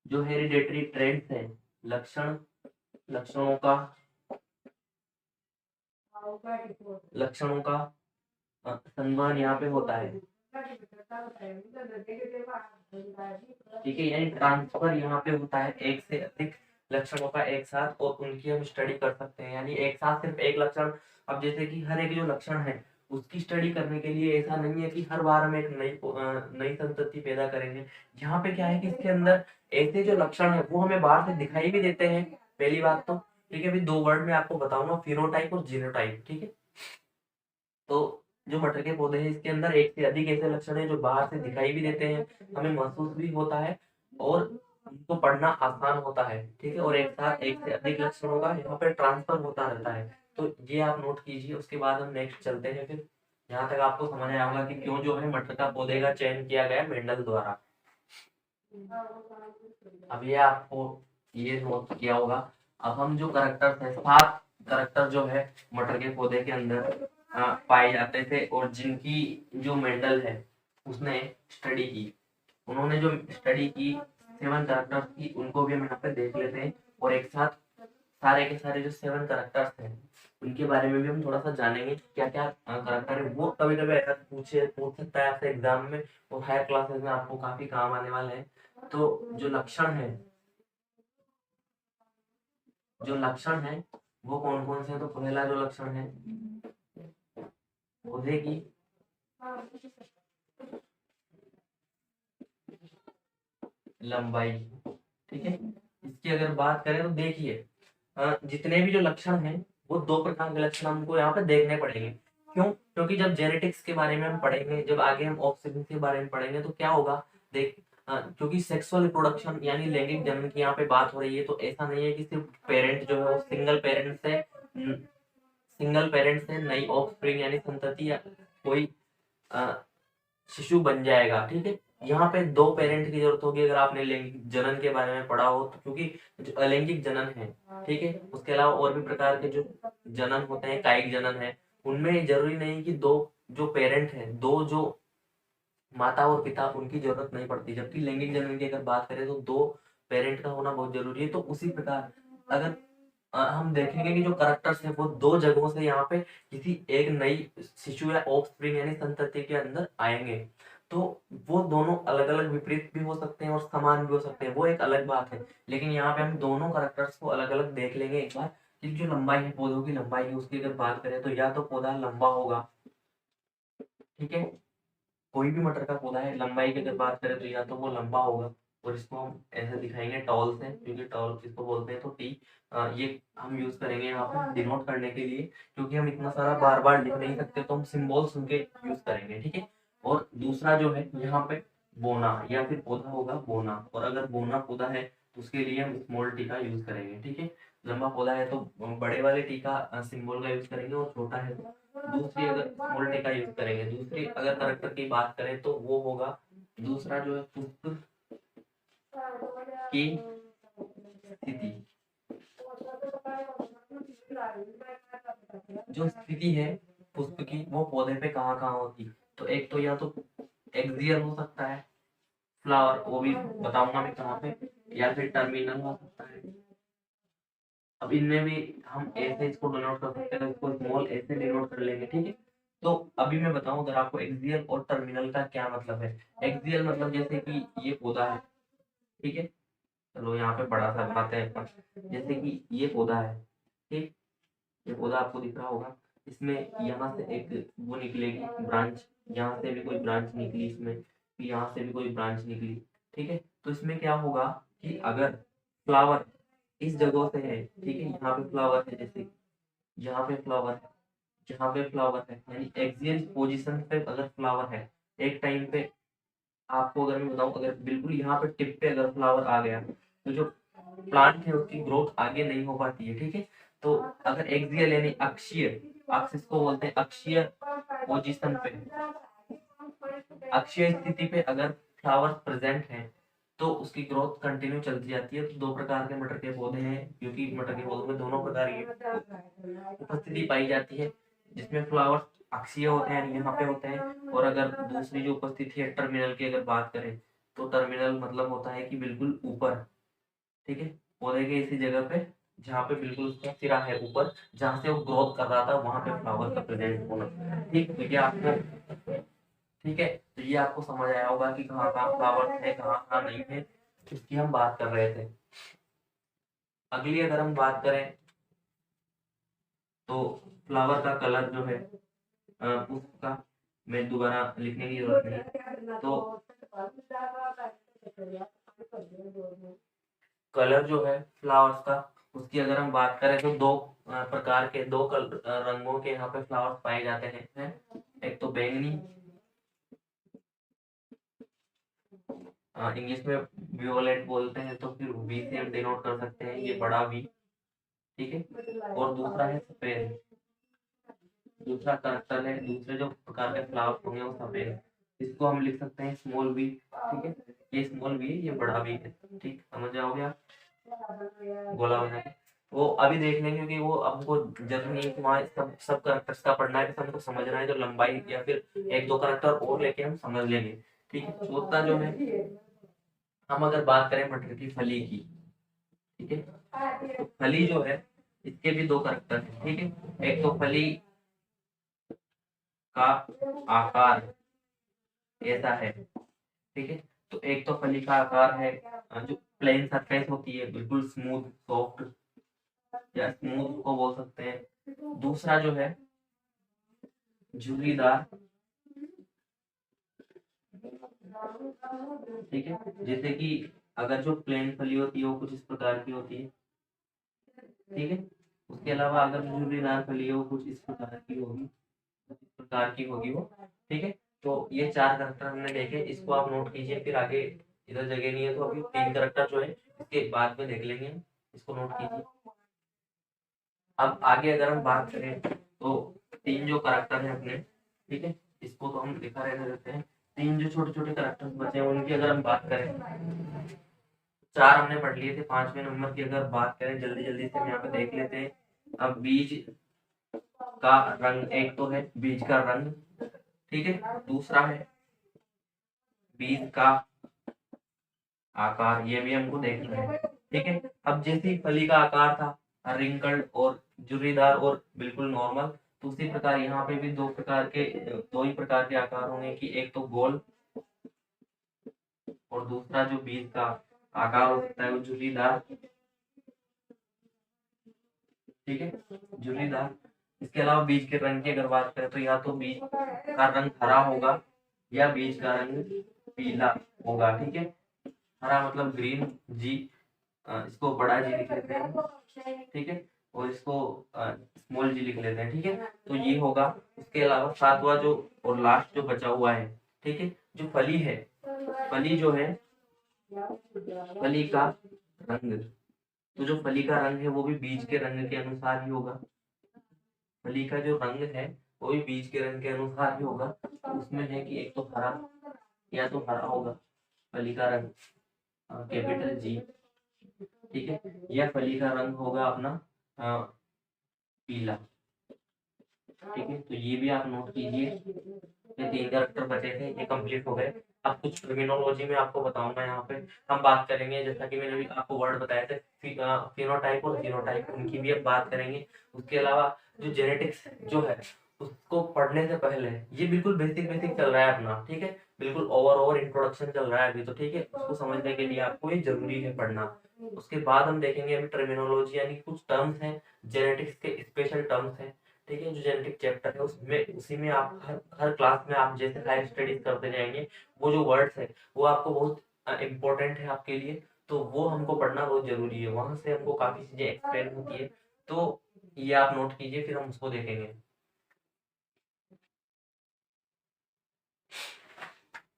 जो हेरिडेटरी ट्रेड्स है, लक्षणों का संवहन यहाँ पे होता है। ठीक है, यानी ट्रांसफर यहाँ पे होता है एक से अधिक लक्षणों का एक साथ, और उनकी हम स्टडी कर सकते हैं। यानी एक साथ सिर्फ एक लक्षण, अब जैसे कि हर एक जो लक्षण है उसकी स्टडी करने के लिए ऐसा नहीं है कि हर बार हम एक नई संतति पैदा करेंगे। यहाँ पे क्या है कि इसके अंदर ऐसे जो लक्षण है वो हमें बाहर से दिखाई भी देते हैं, पहली बात तो। ठीक है, अभी 2 वर्ड में आपको बताऊंगा, फिनोटाइप और जीनोटाइप। ठीक है, तो जो मटर के पौधे हैं इसके अंदर एक से अधिक ऐसे लक्षण हैं जो बाहर से दिखाई भी देते हैं, हमें महसूस भी होता है, और उनको पढ़ना आसान होता है। ठीक है, और एक साथ एक से अधिक लक्षणों का यहाँ पे ट्रांसफर होता रहता है। तो ये आप नोट कीजिए, उसके बाद हम नेक्स्ट चलते हैं। फिर यहाँ तक आपको समझ आया होगा कि क्यों जो है मटर का पौधे का चयन किया गया मेंडल द्वारा। अब ये आपको ये नोट किया होगा। अब हम जो करैक्टर्स है, 7 करैक्टर जो है मटर के पौधे के अंदर पाए जाते थे, और जिनकी जो मेंडल है उसने स्टडी की, उन्होंने जो स्टडी की 7 करैक्टर्स की, उनको भी हम यहाँ पे देख लेते हैं, और एक साथ सारे के सारे जो 7 करैक्टर्स हैं उनके बारे में भी हम थोड़ा सा जानेंगे, क्या क्या करैक्टर है। वो कभी कभी ऐसा पूछ सकता है आपसे एग्जाम में, और हायर क्लासेस में आपको काफी काम आने वाले हैं। तो जो लक्षण है वो कौन कौन से हैं? तो पहला जो लक्षण है पौधे की लंबाई। ठीक है, इसकी अगर बात करें तो देखिए जितने भी जो लक्षण हैं वो 2 प्रकार के लक्षण हमको यहाँ पे देखने पड़ेंगे। क्यों? क्योंकि जब जेनेटिक्स के बारे में हम पढ़ेंगे, जब आगे हम ऑक्सीजन के बारे में पढ़ेंगे, तो क्या होगा, देख क्योंकि सेक्सुअल रिप्रोडक्शन यानी लैंगिक जनन की यहाँ पे बात हो रही है, तो ऐसा नहीं है कि सिर्फ पेरेंट जो है वो सिंगल पेरेंट से नई ऑफस्प्रिंग यानी संतति या कोई शिशु बन जाएगा। ठीक है, यहाँ पे 2 पेरेंट की जरूरत होगी अगर आपने लैंगिक जनन के बारे में पढ़ा हो तो, क्योंकि जो अलैंगिक जनन है, ठीक है, उसके अलावा और भी प्रकार के जो जनन होते हैं, कायिक जनन है, उनमें जरूरी नहीं कि 2 जो पेरेंट है, 2 जो माता और पिता, उनकी जरूरत नहीं पड़ती। जबकि लैंगिक जनन की अगर बात करें तो 2 पेरेंट का होना बहुत जरूरी है। तो उसी प्रकार अगर हम देखेंगे कि जो करैक्टर्स है वो 2 जगहों से यहाँ पे किसी एक नई शिशु या ऑफस्प्रिंग यानी संतति के अंदर आएंगे, तो वो दोनों अलग अलग विपरीत भी हो सकते हैं और समान भी हो सकते हैं, वो एक अलग बात है। लेकिन यहाँ पे हम दोनों करैक्टर्स को अलग अलग देख लेंगे एक बार, कि जो लंबाई है, पौधों की लंबाई है, उसकी अगर बात करें तो या तो पौधा लंबा होगा। ठीक है, कोई भी मटर का पौधा है, लंबाई की अगर बात करें तो या तो वो लंबा होगा, और इसको हम ऐसे दिखाएंगे टॉल से, क्योंकि टॉल किसको बोलते हैं, तो टी ये हम यूज करेंगे यहाँ पर डिनोट करने के लिए, क्योंकि हम इतना सारा बार बार लिख नहीं सकते, तो हम सिंबल्स उनके यूज करेंगे। ठीक है, और दूसरा जो है यहाँ पे बोना, या फिर पौधा होगा बोना, और अगर बोना पौधा है तो उसके लिए हम स्मॉल टी का यूज करेंगे। ठीक है, लंबा पौधा है तो बड़े वाले टी का सिंबल का यूज करेंगे, और छोटा है तो दूसरी अगर स्मॉल टी का यूज करेंगे। दूसरी अगर करैक्टर की बात करें तो वो होगा दूसरा जो है पुष्प की स्थिति। जो स्थिति है पुष्प की वो पौधे पे कहाँ कहाँ होती, तो एक तो या तो एक्सियल हो सकता है फ्लावर, वो भी बताऊंगा मैं कहाँ पे, या फिर टर्मिनल हो सकता है। अब इनमें भी हम ऐसे इसको डिनोट कर सकते हैं, इसको स्मॉल ऐसे डिनोट कर लेंगे। ठीक है, तो अभी मैं बताऊं अगर आपको एक्सियल और टर्मिनल का क्या मतलब है। एक्सियल मतलब जैसे कि ये पौधा है, ठीक है, चलो यहाँ पे बड़ा सा बनाते हैं अपन, जैसे कि ये पौधा है, ठीक, ये पौधा आपको दिख रहा होगा, इसमें यहाँ से एक वो निकलेगी ब्रांच, यहाँ से भी कोई ब्रांच निकली इसमें, फिर यहाँ से भी कोई ब्रांच निकली। ठीक है, तो इसमें क्या होगा कि अगर फ्लावर इस जगह से है, ठीक है, यहाँ पे फ्लावर है, जैसे यहाँ पे फ्लावर है, जहाँ पे फ्लावर है, यानी एक्सियल पोजीशन पे अगर फ्लावर है एक टाइम पे, आपको अगर मैं बताऊं, अगर बिल्कुल यहाँ पे टिप पे अगर फ्लावर आ गया तो जो प्लांट है उसकी ग्रोथ आगे नहीं हो पाती है। ठीक है, तो अगर एक्सियल यानी अक्षीय, अक्ष इसको बोलते हैं अक्षीय पोजीशन पे, अक्षीय स्थिति पे अगर फ्लावर प्रेजेंट है तो उसकी ग्रोथ कंटिन्यू चलती जाती है। तो दो प्रकार के मटर के पौधे हैं, क्योंकि मटर के पौधों में दोनों प्रकार की उपस्थिति पाई जाती है, जिसमें फ्लावर अक्षीय होते हैं, यहाँ पे होते हैं। और अगर दूसरी जो उपस्थिति है टर्मिनल की अगर बात करें, तो टर्मिनल मतलब होता है कि बिल्कुल ऊपर। ठीक है, पौधे के इसी जगह पे जहाँ पे बिल्कुल उसका सिरा है ऊपर, जहाँ से वो ग्रोथ कर रहा था वहां पे फ्लावर का प्रेजेंट होना। ठीक, तो ये आपको, ठीक है, तो ये आपको समझ आया होगा कि कहाँ कहाँ फ्लावर है, कहाँ कहाँ नहीं है, इसकी हम बात कर रहे थे। अगली अगर हम बात करें तो फ्लावर का कलर जो है, उसका मैं दोबारा लिखने की जरूरत नहीं, तो कलर जो है फ्लावर्स का, उसकी अगर हम बात करें तो दो प्रकार के, दो रंगों के यहाँ पे फ्लावर्स पाए जाते हैं। एक तो बैंगनी, इंग्लिश में वियोलेट बोलते हैं, तो फिर वी से हम डिनोट कर सकते हैं, ये बड़ा वी। ठीक है, और दूसरा है सफेद, दूसरा करैक्टर है, दूसरे जो प्रकार के फ्लावर्स होंगे वो सफेद, इसको हम लिख सकते हैं स्मॉल वी। ठीक है, ये स्मॉल वी, ये बड़ा वी है। ठीक, समझ जाओगे आप गोला बना के। वो अभी देख लेंगे, क्योंकि वो हमको जरूरी नहीं है कि वहाँ सब सब करेक्टर्स का पढ़ना है, हमको समझना है, तो लंबाई या फिर एक दो करेक्टर और लेके हम समझ लेंगे। ठीक है, उतना जो है, हम अगर बात करें मटर की फली की, ठीक है, तो फली जो है इसके भी दो करेक्टर हैं। ठीक है, एक तो फली का आकार ऐसा है। ठीक है, तो एक तो फली का आकार है, जो प्लेन सरफेस होती है बिल्कुल स्मूथ सॉफ्ट, या स्मूथ को बोल सकते हैं। दूसरा जो है झुर्रीदार। ठीक है, जैसे कि अगर जो प्लेन फली होती है वो कुछ इस प्रकार की होती है। ठीक है, उसके अलावा अगर झुर्रीदार फली है वो कुछ इस प्रकार की होगी, इस प्रकार की होगी वो। ठीक है, तो ये चार करैक्टर हमने देखे, इसको आप नोट कीजिए, फिर आगे इधर जगह नहीं है तो अभी तीन करैक्टर जो है इसके बाद में देख लेंगे हम, इसको नोट कीजिए। अब आगे अगर हम बात करें तो तीन जो करैक्टर हैं अपने, ठीक है, इसको तो हम लिखा रहने देते हैं। तीन जो छोटे छोटे करैक्टर्स बचे हैं उनकी अगर हम बात करें, चार हमने पढ़ लिए थे, पांचवें नंबर की अगर बात करें जल्दी जल्दी से हम यहाँ पे देख लेते हैं। अब बीज का रंग, एक तो है बीज का रंग, ठीक है, दूसरा है बीज का आकार, ये भी हमको देखना है। ठीक है, अब जैसे ही फली का आकार था रिंकल्ड और जुर्रीदार और बिल्कुल नॉर्मल, तो उसी प्रकार यहाँ पे भी दो ही प्रकार के आकार होंगे, कि एक तो गोल और दूसरा जो बीज का आकार हो सकता है वो झुर्रीदार। ठीक है, झुर्रीदार। इसके अलावा बीज के रंग की अगर बात करें तो या तो बीज का रंग हरा होगा या बीज का रंग पीला होगा। ठीक है, हरा मतलब ग्रीन जी, इसको बड़ा जी लिख लेते हैं। ठीक है, और इसको स्मॉल जी लिख लेते हैं। ठीक है, तो ये होगा। उसके अलावा सातवां जो और लास्ट जो बचा हुआ है, ठीक है, जो फली है, फली जो है, फली का रंग, तो जो फली का रंग है वो भी बीज के रंग के अनुसार ही होगा। फली का जो रंग है वो भी बीज के रंग के अनुसार ही होगा। तो उसमें है कि एक तो हरा, या तो हरा होगा फली का रंग, कैपिटल जी। ठीक है, या फली का रंग होगा अपना पीला। ठीक है, तो ये भी आप नोट कीजिए। ये तीन कैरेक्टर बचे थे, ये कंप्लीट हो गए। अब कुछ टर्मिनोलॉजी में आपको बताऊंगा, यहाँ पे हम बात करेंगे, जैसा कि मैंने भी आपको वर्ड बताया थे, फिनोटाइप और जीनोटाइप, उनकी भी अब बात करेंगे। उसके अलावा जो जेनेटिक्स जो है उसको पढ़ने से पहले, ये बिल्कुल बेसिक बेसिक चल रहा है अपना। ठीक है, बिल्कुल ओवर इंट्रोडक्शन चल रहा है अभी तो। ठीक है, उसको समझने के लिए आपको ये जरूरी है पढ़ना। उसके बाद हम देखेंगे अभी टर्मिनोलॉजी, यानी कुछ टर्म्स हैं जेनेटिक्स के, स्पेशल टर्म्स हैं। ठीक है, जो जेनेटिक चैप्टर है उसमें, उसी में आप हर क्लास में आप जैसे हायर स्टडीज करते जाएंगे, वो जो वर्ड्स है वो आपको बहुत इम्पोर्टेंट है आपके लिए, तो वो हमको पढ़ना बहुत जरूरी है, वहां से हमको काफी चीजें एक्सप्लेन होती है। तो ये आप नोट कीजिए, फिर हम उसको देखेंगे।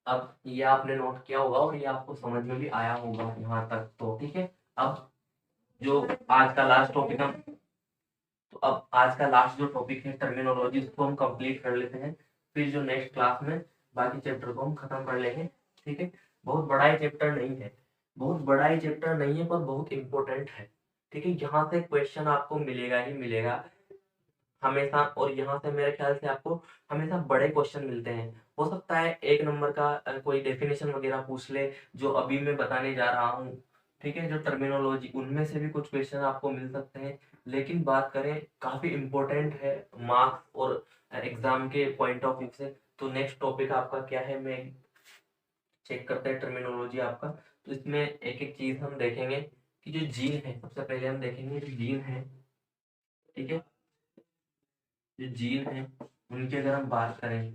अब ये आपने नोट किया होगा और ये आपको समझ में भी आया होगा यहाँ तक, तो ठीक है। अब जो आज का लास्ट टॉपिक हम तो अब आज का लास्ट जो टॉपिक है टर्मिनोलॉजी, उसको हम कंप्लीट कर लेते हैं, फिर जो नेक्स्ट क्लास में बाकी चैप्टर को हम खत्म कर लेंगे, ठीक है। बहुत बड़ा ही चैप्टर नहीं है, बहुत बड़ा ही चैप्टर नहीं है, पर बहुत इंपॉर्टेंट है, ठीक है। यहाँ से क्वेश्चन आपको मिलेगा ही मिलेगा हमेशा, और यहाँ से मेरे ख्याल से आपको हमेशा बड़े क्वेश्चन मिलते हैं। हो सकता है एक नंबर का कोई डेफिनेशन वगैरह पूछ ले, जो अभी मैं बताने जा रहा हूँ, ठीक है, जो टर्मिनोलॉजी, उनमें से भी कुछ क्वेश्चन आपको मिल सकते हैं। लेकिन बात करें, काफी इंपॉर्टेंट है मार्क्स और एग्जाम के पॉइंट ऑफ व्यू से। तो नेक्स्ट टॉपिक आपका क्या है, मैं चेक करते हैं टर्मिनोलॉजी आपका। तो इसमें एक एक चीज हम देखेंगे कि जो जीन है, सबसे पहले हम देखेंगे जो जीन है, ठीक है। जो जीन है उनकी अगर हम बात करें,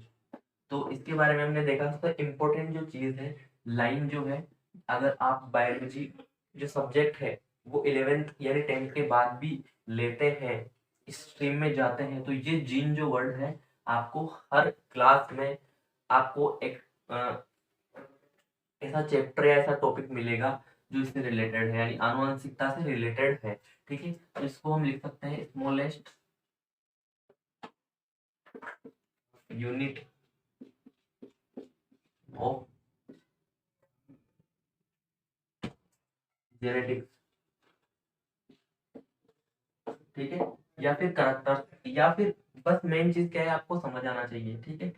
तो इसके बारे में हमने देखा सबसे इम्पोर्टेंट जो चीज है, लाइन जो है, अगर आप बायोलॉजी जो सब्जेक्ट है वो 11th यानी 10th के बाद भी लेते हैं, इस स्ट्रीम में जाते हैं, तो ये जीन जो वर्ड है, आपको हर क्लास में आपको एक ऐसा चैप्टर या ऐसा टॉपिक मिलेगा जो इससे रिलेटेड है, यानी आनुवंशिकता से रिलेटेड है, ठीक है। तो इसको हम लिख सकते हैं स्मॉलेस्ट यूनिट ऑफ जेनेटिक्स, ठीक है, या फिर करैक्टर, या फिर बस मेन चीज क्या है आपको समझ आना चाहिए, ठीक है।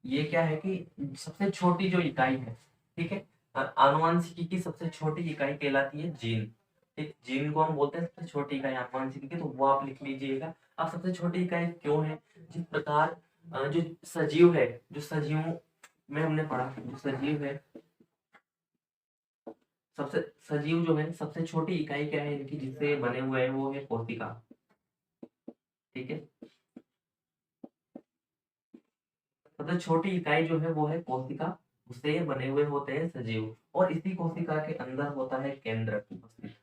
ये क्या है कि सबसे छोटी जो इकाई है, ठीक है, आनुवंशिकी की सबसे छोटी इकाई कहलाती है जीन, ठीक। जीन को हम बोलते हैं सबसे छोटी इकाई आनुवंशिकी की, तो वो आप लिख लीजिएगा। अब सबसे छोटी इकाई क्यों है, जिस प्रकार जो सजीव है, जो सजीवों में हमने पढ़ा, जो सजीव है, सबसे सजीव जो है सबसे छोटी इकाई क्या है इनकी, जिससे बने हुए हैं, वो है कोशिका, ठीक है। सबसे छोटी इकाई जो है वो है कोशिका, उससे बने हुए होते हैं सजीव, और इसी कोशिका के अंदर होता है केंद्रक उपस्थित,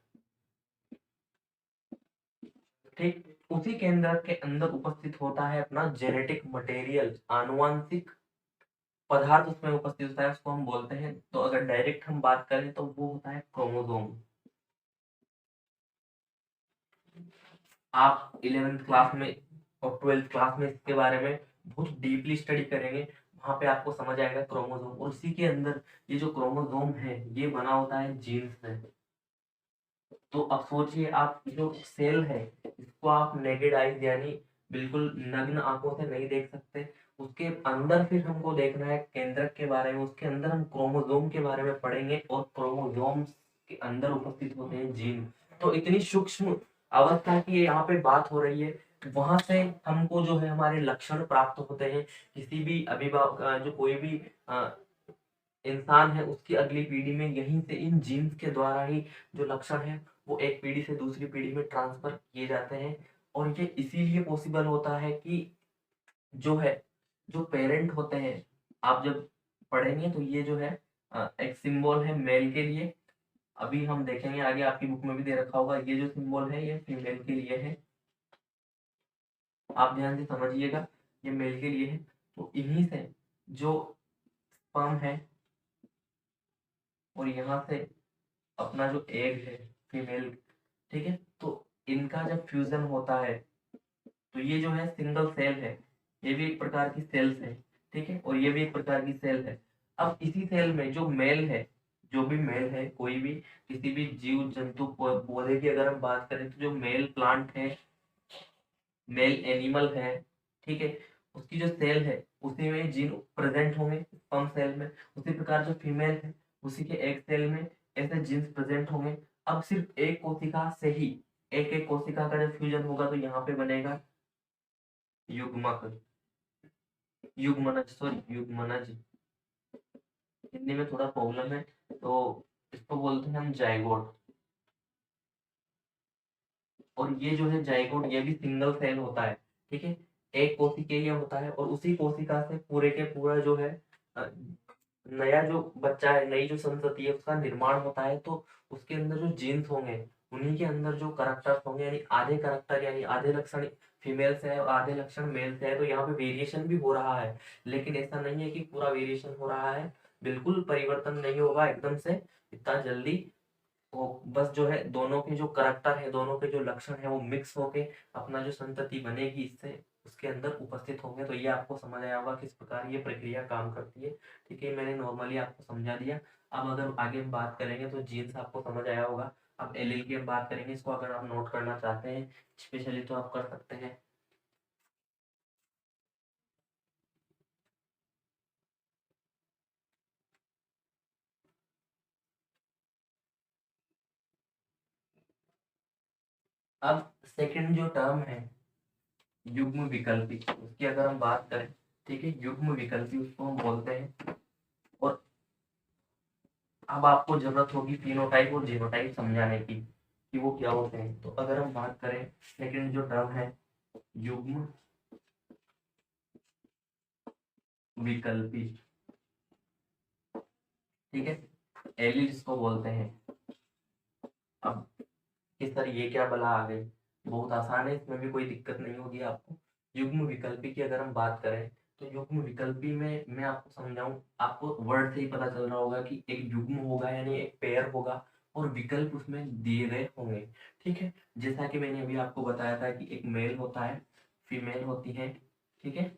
ठीक। उसी केंद्रक के अंदर उपस्थित होता है अपना जेनेटिक मटेरियल, आनुवंशिक पदार्थ उसमें उपस्थित होता है, उसको हम बोलते हैं, तो अगर डायरेक्ट हम बात करें तो वो होता है क्रोमोसोम। आप 11th क्लास में और 12th क्लास में इसके बारे में बहुत डीपली स्टडी करेंगे, वहां पे आपको समझ आएगा क्रोमोसोम, और उसी के अंदर ये जो क्रोमोसोम है ये बना होता है जीन्स से। तो अब सोचिए, आप जो सेल है इसको आप नेकेड आइज यानी बिल्कुल नग्न आंखों से नहीं देख सकते, उसके अंदर फिर हमको देखना है केंद्रक के बारे में, उसके अंदर हम क्रोमोसोम के बारे में पढ़ेंगे, और क्रोमोसोम के अंदर उपस्थित होते हैं जीन। तो इतनी सूक्ष्म अवस्था की यहाँ पे बात हो रही है, वहां से हमको जो है हमारे लक्षण प्राप्त होते हैं। किसी भी अभिभावक जो कोई भी इंसान है, उसकी अगली पीढ़ी में यहीं से इन जीन्स के द्वारा ही जो लक्षण है वो एक पीढ़ी से दूसरी पीढ़ी में ट्रांसफर किए जाते हैं। और ये इसीलिए पॉसिबल होता है कि जो है, जो पेरेंट होते हैं, आप जब पढ़ेंगे तो ये जो है एक सिंबल है मेल के लिए, अभी हम देखेंगे आगे, आपकी बुक में भी दे रखा होगा, ये जो सिंबल है ये फीमेल के लिए है, आप ध्यान से समझिएगा, ये मेल के लिए है। तो इन्हीं से जो स्पर्म है, और यहाँ से अपना जो एग है फीमेल, ठीक है, तो इनका जब फ्यूजन होता है तो ये जो है सिंगल सेल है, ये भी एक प्रकार की सेल्स है, ठीक है, और ये भी एक प्रकार की सेल है। अब इसी सेल में जो मेल है, जो भी मेल है, कोई भी किसी भी जीव जंतु पौधे की अगर हम बात करें, तो जो मेल प्लांट है, मेल एनिमल है, ठीक है, उसकी जो सेल है उसी में जीन प्रेजेंट होंगे स्पर्म सेल में, उसी प्रकार जो फीमेल है उसी के एग सेल में ऐसे जीन्स प्रेजेंट होंगे। अब सिर्फ एक कोशिका से ही एक एक कोशिका का जब फ्यूजन होगा तो यहाँ पे बनेगा युग्मक, युग्मनज, सॉरी युग्मनज, हिंदी में थोड़ा प्रॉब्लम है, तो इसको बोलते हैं हम जाइगोट। और ये जो है जाइगोट, ये भी सिंगल सेल होता है, ठीक है, एक कोशिकीय होता है, और उसी कोशिका से पूरे के पूरा जो है अ, नया जो बच्चा है, नई जो संतति है उसका निर्माण होता है। तो उसके अंदर जो जीन्स होंगे उन्हीं के अंदर जो करेक्टर्स होंगे, यानी आधे करेक्टर यानी आधे लक्षण फीमेल से है और आधे लक्षण मेल से है, तो यहाँ पे वेरिएशन भी हो रहा है। लेकिन ऐसा नहीं है कि पूरा वेरिएशन हो रहा है, बिल्कुल परिवर्तन नहीं होगा एकदम से इतना जल्दी। वो बस जो है दोनों के जो करेक्टर है, दोनों के जो लक्षण है वो मिक्स होके अपना जो संतति बनेगी इससे उसके अंदर उपस्थित होंगे। तो ये आपको समझ आया होगा किस प्रकार ये प्रक्रिया काम करती है। ठीक है, मैंने नॉर्मली आपको समझा दिया। अब अगर आगे हम बात करेंगे तो जीन्स आपको समझ आया होगा। अब एलील की हम बात करेंगे, इसको अगर आप नोट करना चाहते हैं स्पेशली तो आप कर सकते हैं। अब सेकंड जो टर्म है युग्म विकल्पी, उसकी अगर हम बात करें, ठीक है, युग्म विकल्पी उसको हम बोलते हैं। और अब आपको जरूरत होगी फिनोटाइप और जीनोटाइप समझाने की कि वो क्या होते हैं। तो अगर हम बात करें सेकंड जो टर्म है युग्म विकल्पी, ठीक है, एलिल जिसको बोलते हैं। अब इस तरह ये क्या बला आ गई, बहुत आसान है, इसमें भी कोई दिक्कत नहीं होगी आपको। युग्म विकल्पी की अगर हम बात करें तो युग्म विकल्पी में मैं आपको समझाऊं, आपको वर्ड से ही पता चल रहा होगा कि एक युग्म होगा यानी एक पेयर होगा और विकल्प उसमें दिए गए होंगे। ठीक है, जैसा कि मैंने अभी आपको बताया था कि एक मेल होता है, फीमेल होती है, ठीक है,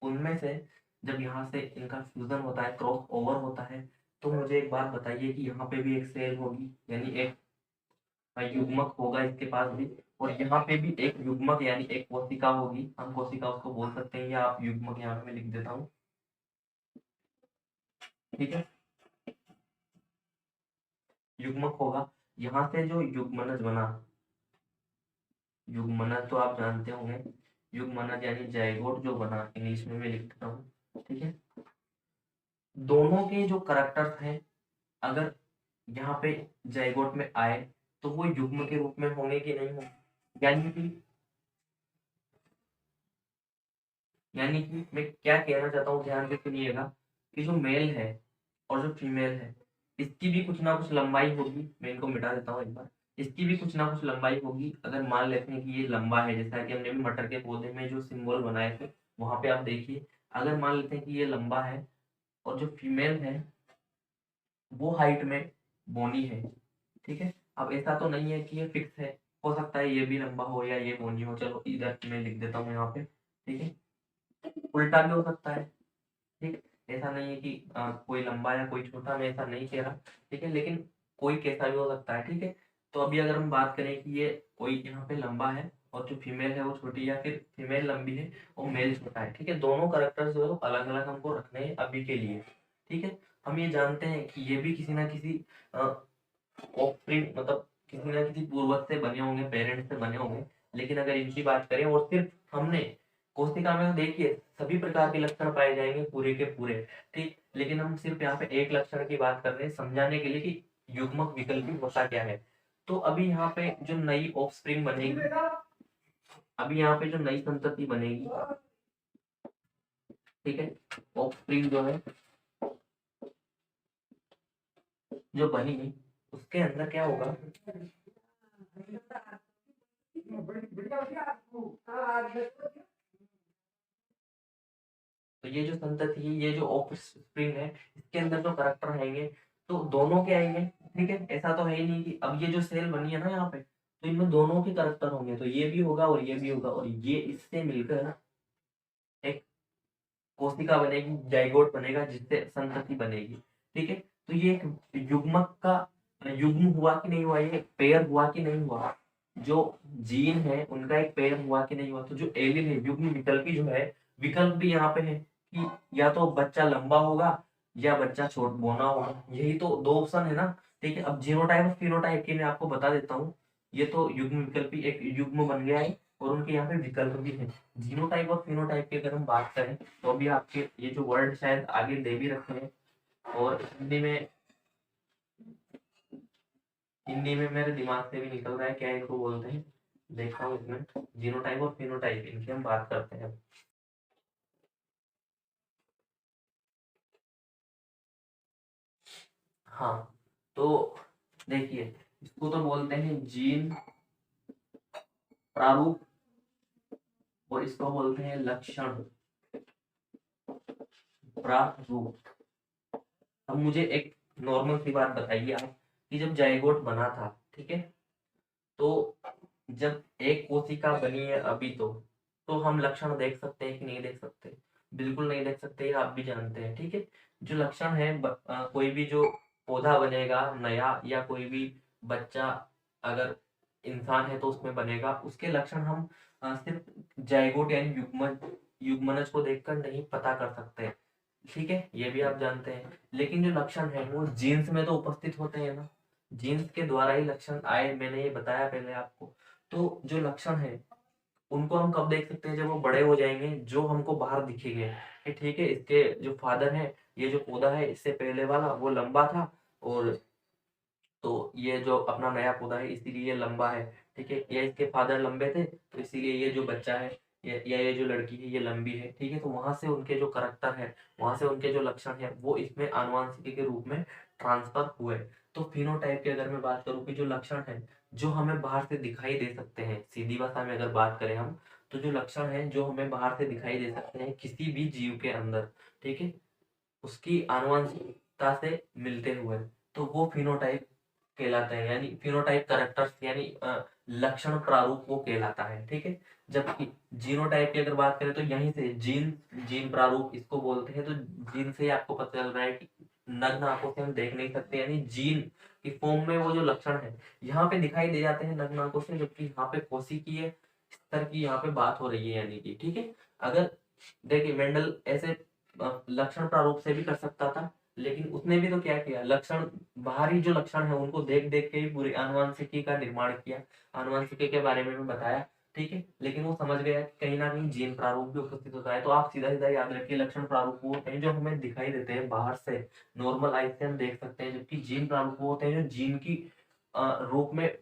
उनमें से जब यहाँ से इनका फ्यूजन होता है, क्रॉस ओवर होता है, तो मुझे एक बात बताइए कि यहाँ पे भी एक सेल होगी यानी एक युग्मक होगा इसके पास भी, और यहाँ पे भी एक युग्मक यानी एक कोशिका होगी, हम कोशिका उसको बोल सकते हैं, या आप युग्मक यहाँ पे मैं लिख देता हूँ। ठीक है, युग्मक होगा। यहाँ से जो युग्मनज बना, युग्मनज तो आप जानते होंगे, युग्मनज यानी जाइगोट जो बना, इंग्लिश में मैं लिख देता हूँ। ठीक है, दोनों के जो करेक्टर्स हैं अगर यहाँ पे जाइगोट में आए तो वो युग्म के रूप में होंगे कि नहीं होंगे, यानी कि मैं क्या कहना चाहता हूँ ध्यान से सुनिएगा कि जो मेल है और जो फीमेल है इसकी भी कुछ ना कुछ लंबाई होगी। मैं इनको मिटा देता हूँ एक बार। इसकी भी कुछ ना कुछ लंबाई होगी। अगर मान लेते हैं कि ये लंबा है, जैसा कि हमने भी मटर के पौधे में जो सिंबल बनाए थे वहां पे आप देखिए, अगर मान लेते हैं कि ये लंबा है और जो फीमेल है वो हाइट में बोनी है। ठीक है, अब ऐसा तो नहीं है कि ये फिक्स है, हो सकता है ये भी लंबा हो या ये बोनी हो, चलो इधर मैं लिख देता हूँ यहाँ पे। ठीक है, उल्टा भी हो सकता है। ठीक, ऐसा नहीं है कि कोई लंबा या कोई छोटा, मैं ऐसा नहीं कह रहा। ठीक है, लेकिन कोई कैसा भी हो सकता है। ठीक है, तो अभी अगर हम बात करें कि ये कोई यहाँ पे लंबा है और जो फीमेल है वो छोटी, या फिर फीमेल लंबी है और मेल छोटा है, ठीक है, दोनों करेक्टर्स जो है अलग अलग हमको रखने हैं अभी के लिए। ठीक है, हम ये जानते हैं कि ये भी किसी ना किसी ऑफस्प्रिंग मतलब किसी ना किसी पूर्वज से बने होंगे, पेरेंट्स से बने होंगे। लेकिन अगर इनकी बात करें और सिर्फ हमने कोशिका में, तो देखिए सभी प्रकार के लक्षण पाए जाएंगे पूरे के पूरे। ठीक, लेकिन हम सिर्फ यहाँ पे एक लक्षण की बात कर रहे हैं समझाने के लिए कि युग्मक विकल्पी होता क्या है। तो अभी यहाँ पे जो नई ऑफस्प्रिंग बनेगी, अभी यहाँ पे जो नई संतति बनेगी, ठीक है, ऑफस्प्रिंग जो है जो बनेगी उसके अंदर क्या होगा, तो ये जो संतति है, ये जो ऑफ स्प्रिंग है, इसके अंदर जो करेक्टर आएंगे तो दोनों के आएंगे। ठीक है, ऐसा तो है ही नहीं कि अब ये जो सेल बनी है ना यहाँ पे, तो इनमें दोनों के करेक्टर होंगे, तो ये भी होगा और ये भी होगा, और ये इससे मिलकर एक कोशिका बनेगी, जाइगोट बनेगा, जिससे संतति बनेगी। ठीक है, तो ये एक युग्मक का युग्म हुआ कि नहीं हुआ, ये एक पेयर हुआ कि नहीं हुआ, जो जीन है उनका एक पेयर हुआ कि नहीं हुआ। तो जो एलिल है, युग्म विकल्पी जो है, विकल्प भी यहाँ पे है कि या तो बच्चा लंबा होगा या बच्चा छोट बोना होगा, यही तो दो ऑप्शन है ना। ठीक है, अब जीनोटाइप और फिनोटाइप की मैं आपको बता देता हूँ। ये तो युग्म विकल्पी एक युग्म बन गया है और उनके यहाँ पे विकल्प भी है। जीनोटाइप और फिनोटाइप की अगर हम बात करें तो अभी आपके ये जो वर्ड शायद आगे दे भी रखे हैं, और हिंदी में मेरे दिमाग से भी निकल रहा है क्या इनको बोलते हैं, देखता हूँ इसमें। जीनोटाइप और फिनोटाइप इनकी हम बात करते हैं। हाँ, तो देखिए इसको तो बोलते हैं जीन प्रारूप और इसको बोलते हैं लक्षण प्रारूप। अब मुझे एक नॉर्मल सी बात बताइए आप कि जब जाइगोट बना था, ठीक है, तो जब एक कोशिका बनी है अभी तो हम लक्षण देख सकते हैं कि नहीं देख सकते? बिल्कुल नहीं देख सकते, ये आप भी जानते हैं, ठीक है। जो लक्षण है कोई भी जो पौधा बनेगा नया या कोई भी बच्चा अगर इंसान है तो उसमें बनेगा, उसके लक्षण हम सिर्फ जाइगोट यानी युग्मनज को देखकर नहीं पता कर सकते, ठीक है, ये भी आप जानते हैं। लेकिन जो लक्षण है वो जीन्स में तो उपस्थित होते हैं ना, जीन्स के द्वारा ही लक्षण आए, मैंने ये बताया पहले आपको। तो जो लक्षण है उनको हम कब देख सकते हैं? जब वो बड़े हो जाएंगे, जो हमको बाहर दिखेंगे कि ठीक है इसके जो फादर है, ये जो पौधा है इससे पहले वाला वो लंबा था, और तो ये जो अपना नया पौधा है इसीलिए ये लंबा है, ठीक है, या इसके फादर लंबे थे तो इसीलिए ये जो बच्चा है या ये जो लड़की है ये लंबी है, ठीक है। तो वहां से उनके जो करैक्टर है, वहां से उनके जो लक्षण है वो इसमें आनुवांशिकी के रूप में ट्रांसफर हुए। तो फिनोटाइप की अगर मैं बात करूँ कि जो लक्षण है जो हमें बाहर से दिखाई दे सकते हैं, सीधी भाषा में अगर बात करें हम, तो जो लक्षण है जो हमें बाहर से दिखाई दे सकते हैं किसी भी जीव के अंदर, ठीक है, उसकी आनुवंशिकता से मिलते हुए, तो वो फिनोटाइप कहलाता है, यानी फिनोटाइप कैरेक्टर्स यानी लक्षण प्रारूप वो कहलाता है, ठीक है। जबकि जीनोटाइप की अगर बात करें तो यहीं से जीन जीन प्रारूप इसको बोलते हैं। तो जीन से ही आपको पता चल रहा है कि नग्न आंखों से हम देख नहीं सकते, यानी जीन की फॉर्म में वो जो लक्षण है यहाँ पे दिखाई दे जाते हैं नग्न आंखों से, जबकि यहाँ पे कोशिकीय स्तर की यहाँ पे बात हो रही है, यानी कि ठीक है। अगर देखिए मेंडल ऐसे लक्षण प्रारूप से भी कर सकता था, लेकिन उसने भी तो क्या किया, लक्षण बाहरी जो लक्षण है उनको देख देख के ही पूरी आनुवंशिकी का निर्माण किया, आनुवंशिकी के बारे में भी बताया, ठीक है। लेकिन वो समझ गया कि कहीं ना कहीं जीन प्रारूप भी उपस्थित होता है। तो आप सीधा सीधा याद रखिए लक्षण प्रारूप वो होते हैं जो हमें दिखाई देते हैं बाहर से, नॉर्मल आई से हम देख सकते हैं, जबकि जीन प्रारूप वो होते हैं जो जीन की रूप में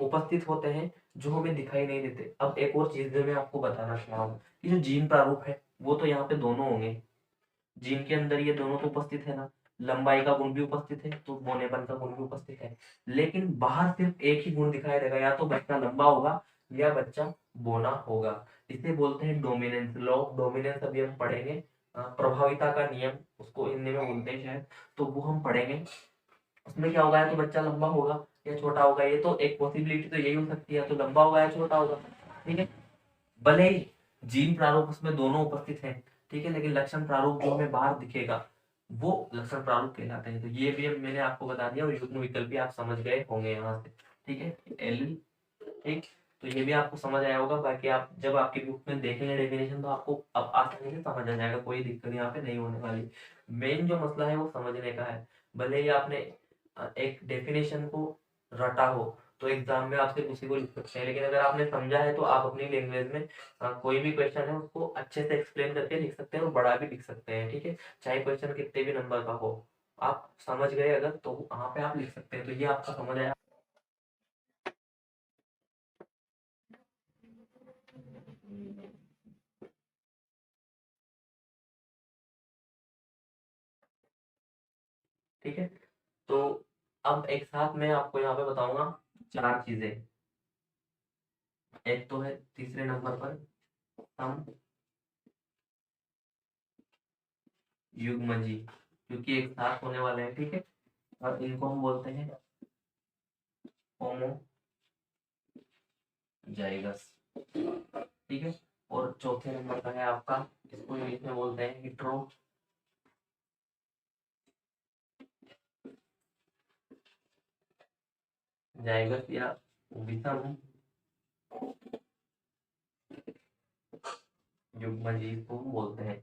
उपस्थित होते हैं, जो हमें दिखाई नहीं देते। अब एक और चीज जो मैं आपको बताना चाह रहा हूँ कि जो जीन प्रारूप है वो तो यहाँ पे दोनों होंगे, जीन के अंदर ये दोनों तो उपस्थित है ना, लंबाई का गुण भी उपस्थित है तो बौनेपन का गुण भी उपस्थित है, लेकिन बाहर सिर्फ एक ही गुण दिखाई देगा, या तो बच्चा लंबा होगा या बच्चा बौना होगा। इसे बोलते हैं डोमिनेंस, लॉ ऑफ डोमिनेंस अभी हम पढ़ेंगे, प्रभाविता का नियम उसको हिंदी में बोलते हैं शायद, तो वो हम पढ़ेंगे। उसमें क्या होगा, या तो बच्चा लंबा होगा या छोटा होगा, ये तो एक पॉसिबिलिटी तो यही हो सकती है, तो लंबा होगा या छोटा होगा, ठीक है। भले ही जीन प्रारूप उसमें दोनों उपस्थित हैं, ठीक है, लेकिन लक्षण प्रारूप जो हमें बाहर दिखेगा वो लक्षण प्रारूप कहलाते हैं। तो ये भी मैंने आपको बता दिया, और युग्म विकल्प भी आप समझ गए होंगे यहाँ से, ठीक है, एल, ठीक। तो ये भी आपको समझ आया होगा। बाकी आप जब आपकी बुक में देखेंगे डेफिनेशन तो आपको अब आसानी से समझ आ जाएगा, कोई दिक्कत यहाँ पे नहीं होने वाली। मेन जो मसला है वो समझने का है। भले ही आपने एक डेफिनेशन को रटा हो तो एग्जाम में आपसे उसी को लिख सकते हैं, लेकिन अगर आपने समझा है तो आप अपनी लैंग्वेज में कोई भी क्वेश्चन है उसको अच्छे से एक्सप्लेन करके लिख सकते हैं और बड़ा भी लिख सकते हैं, ठीक है, चाहे क्वेश्चन कितने भी नंबर का हो। आप समझ गए अगर तो वहां पे आप लिख सकते हैं। तो ये आपका समझ आया? ठीक है। तो अब एक साथ मैं आपको यहाँ पे बताऊंगा चार चीजें। एक तो है तीसरे नंबर पर सम युग्मजी, क्योंकि एक साथ होने वाले हैं, ठीक है, और इनको हम बोलते हैं होमोजाइगस, ठीक है। और चौथे नंबर का है आपका, इसको इंग्लिश में बोलते हैं हेटेरोजाइगस या विषम युग्मजी को बोलते हैं,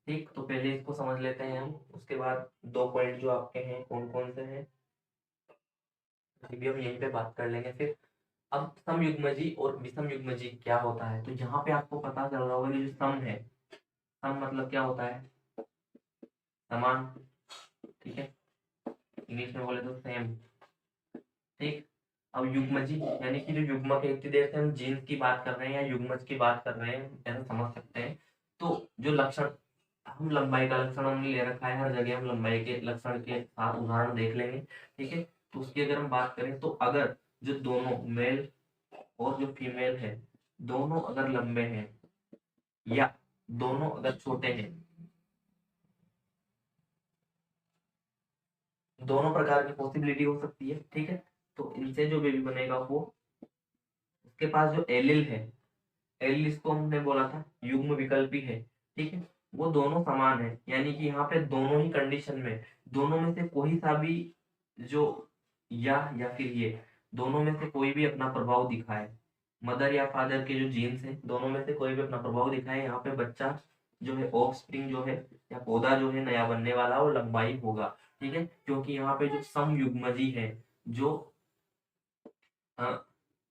ठीक। तो पहले इसको समझ लेते हैं हम, उसके बाद दो पॉइंट जो आपके हैं कौन कौन से हैं ये भी हम यहीं पे बात कर लेंगे फिर। अब सम युग्मजी और विषम युग्मजी क्या होता है, तो यहाँ पे आपको पता चल रहा होगा कि जो सम है, सम मतलब क्या होता है, समान, ठीक है, इंग्लिश में बोले तो सेम, ठीक। अब युग्मजी यानी कि जो युग्मक है, इतनी देर से हम जीन्स की बात कर रहे हैं या युग्मज की बात कर रहे हैं, ऐसा समझ सकते हैं। तो जो लक्षण, हम लंबाई का लक्षण हमने ले रखा है, हर जगह हम लंबाई के लक्षण के साथ उदाहरण देख लेंगे, ठीक है। तो उसकी अगर हम बात करें तो अगर जो दोनों मेल और जो फीमेल है दोनों अगर लंबे हैं या दोनों अगर छोटे हैं, दोनों प्रकार की पॉसिबिलिटी हो सकती है, ठीक है। तो इनसे जो बेबी बनेगा वो, उसके पास जो एलिल है, एलिल इसको हमने बोला था युग्म विकल्पी है, ठीक है, वो दोनों समान है, यानी कि यहाँ पे दोनों ही कंडीशन में, दोनों में से कोई सा भी जो या फिर ये दोनों में से कोई भी अपना प्रभाव दिखाए, मदर या फादर के जो जीन्स है दोनों में से कोई भी अपना प्रभाव दिखाए, यहाँ पे बच्चा जो है ऑफ स्प्रिंग जो है या पौधा जो है नया बनने वाला वो लंबाई होगा, ठीक है, क्योंकि यहाँ पे जो समयुग्मजी है, जो अ,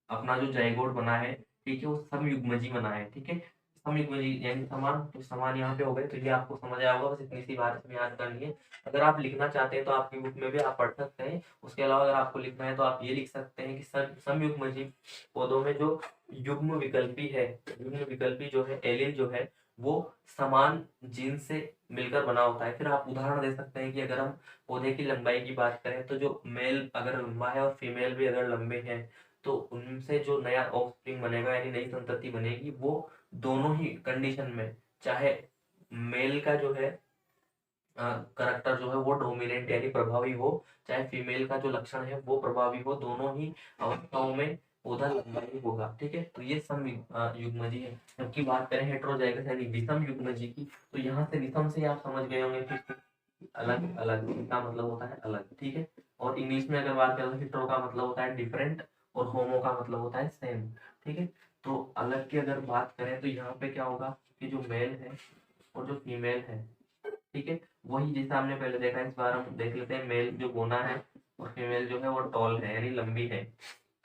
अपना जो जाइगोट बना है, ठीक है, वो समयुग्मजी बना है, ठीक है, समयुग्मजी यानी समान, तो समान यहाँ पे हो गए, तो ये आपको समझ आया होगा, बस इतनी सी बात इसमें याद करनी है। अगर आप लिखना चाहते हैं तो आपकी बुक में भी आप पढ़ सकते हैं, उसके अलावा अगर आपको लिखना है तो आप ये लिख सकते हैं कि समयुग्मजी पौधों में जो युग्म विकल्पी है, युग्म विकल्पी जो है एलील जो है वो समान जीन से मिलकर बना होता है। फिर आप उदाहरण दे सकते हैं कि अगर हम पौधे की लंबाई की बात करें तो जो मेल अगर लंबा है और फीमेल भी अगर लंबे हैं तो उनसे जो नया ऑफस्प्रिंग बनेगा यानी नई संतति बनेगी वो दोनों ही कंडीशन में, चाहे मेल का जो है करेक्टर जो है वो डोमिनेंट यानी प्रभावी हो, चाहे फीमेल का जो लक्षण है वो प्रभावी हो, दोनों ही अवस्थाओं में पौधा लंबाई होगा, ठीक है। तो ये सम युग्मजी है। जबकि बात करें हेटेरोजाइगस यानी विषम युग्मजी की, तो यहाँ से विषम से आप समझ गए होंगे कि अलग अलग का मतलब होता है अलग, ठीक है। और इंग्लिश में अगर बात करें तो हेटेरो का मतलब होता है डिफरेंट और होमो का मतलब होता है सेम, ठीक है। तो अलग की अगर बात करें तो यहाँ पे क्या होगा कि जो मेल है और जो फीमेल है, ठीक है, वही जैसा हमने पहले देखा, इस बार हम देख लेते हैं। मेल जो गोना है और फीमेल जो है वो टॉल है यानी लंबी है,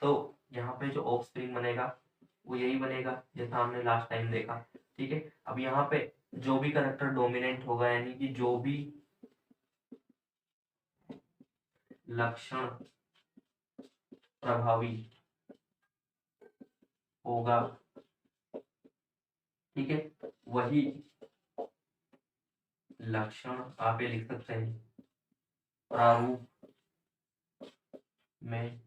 तो यहाँ पे जो ऑफ स्प्रिंग बनेगा वो यही बनेगा जैसा हमने लास्ट टाइम देखा, ठीक है। अब यहाँ पे जो भी करेक्टर डोमिनेंट होगा यानी कि जो भी लक्षण प्रभावी होगा, ठीक है, वही लक्षण आप ये लिख सकते हैं प्रारूप में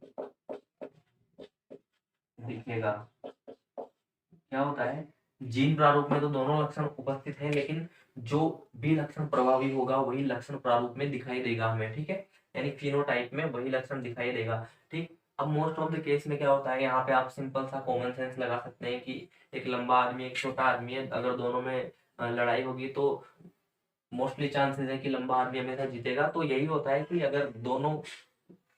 दिखेगा। क्या होता है, जीन प्रारूप में तो दोनों लक्षण उपस्थित हैं, लेकिन जो भी लक्षण प्रभावी होगा वही लक्षण प्रारूप में दिखाई देगा हमें, ठीक है, यानी फिनोटाइप में वही लक्षण दिखाई देगा, ठीक। अब मोस्ट ऑफ द केस में क्या होता है, यहाँ पे आप सिंपल सा कॉमन सेंस लगा सकते हैं कि एक लंबा आदमी एक छोटा आदमी है, अगर दोनों में लड़ाई होगी तो मोस्टली चांसेस है कि लंबा आदमी हमेशा जीतेगा। तो यही होता है कि अगर दोनों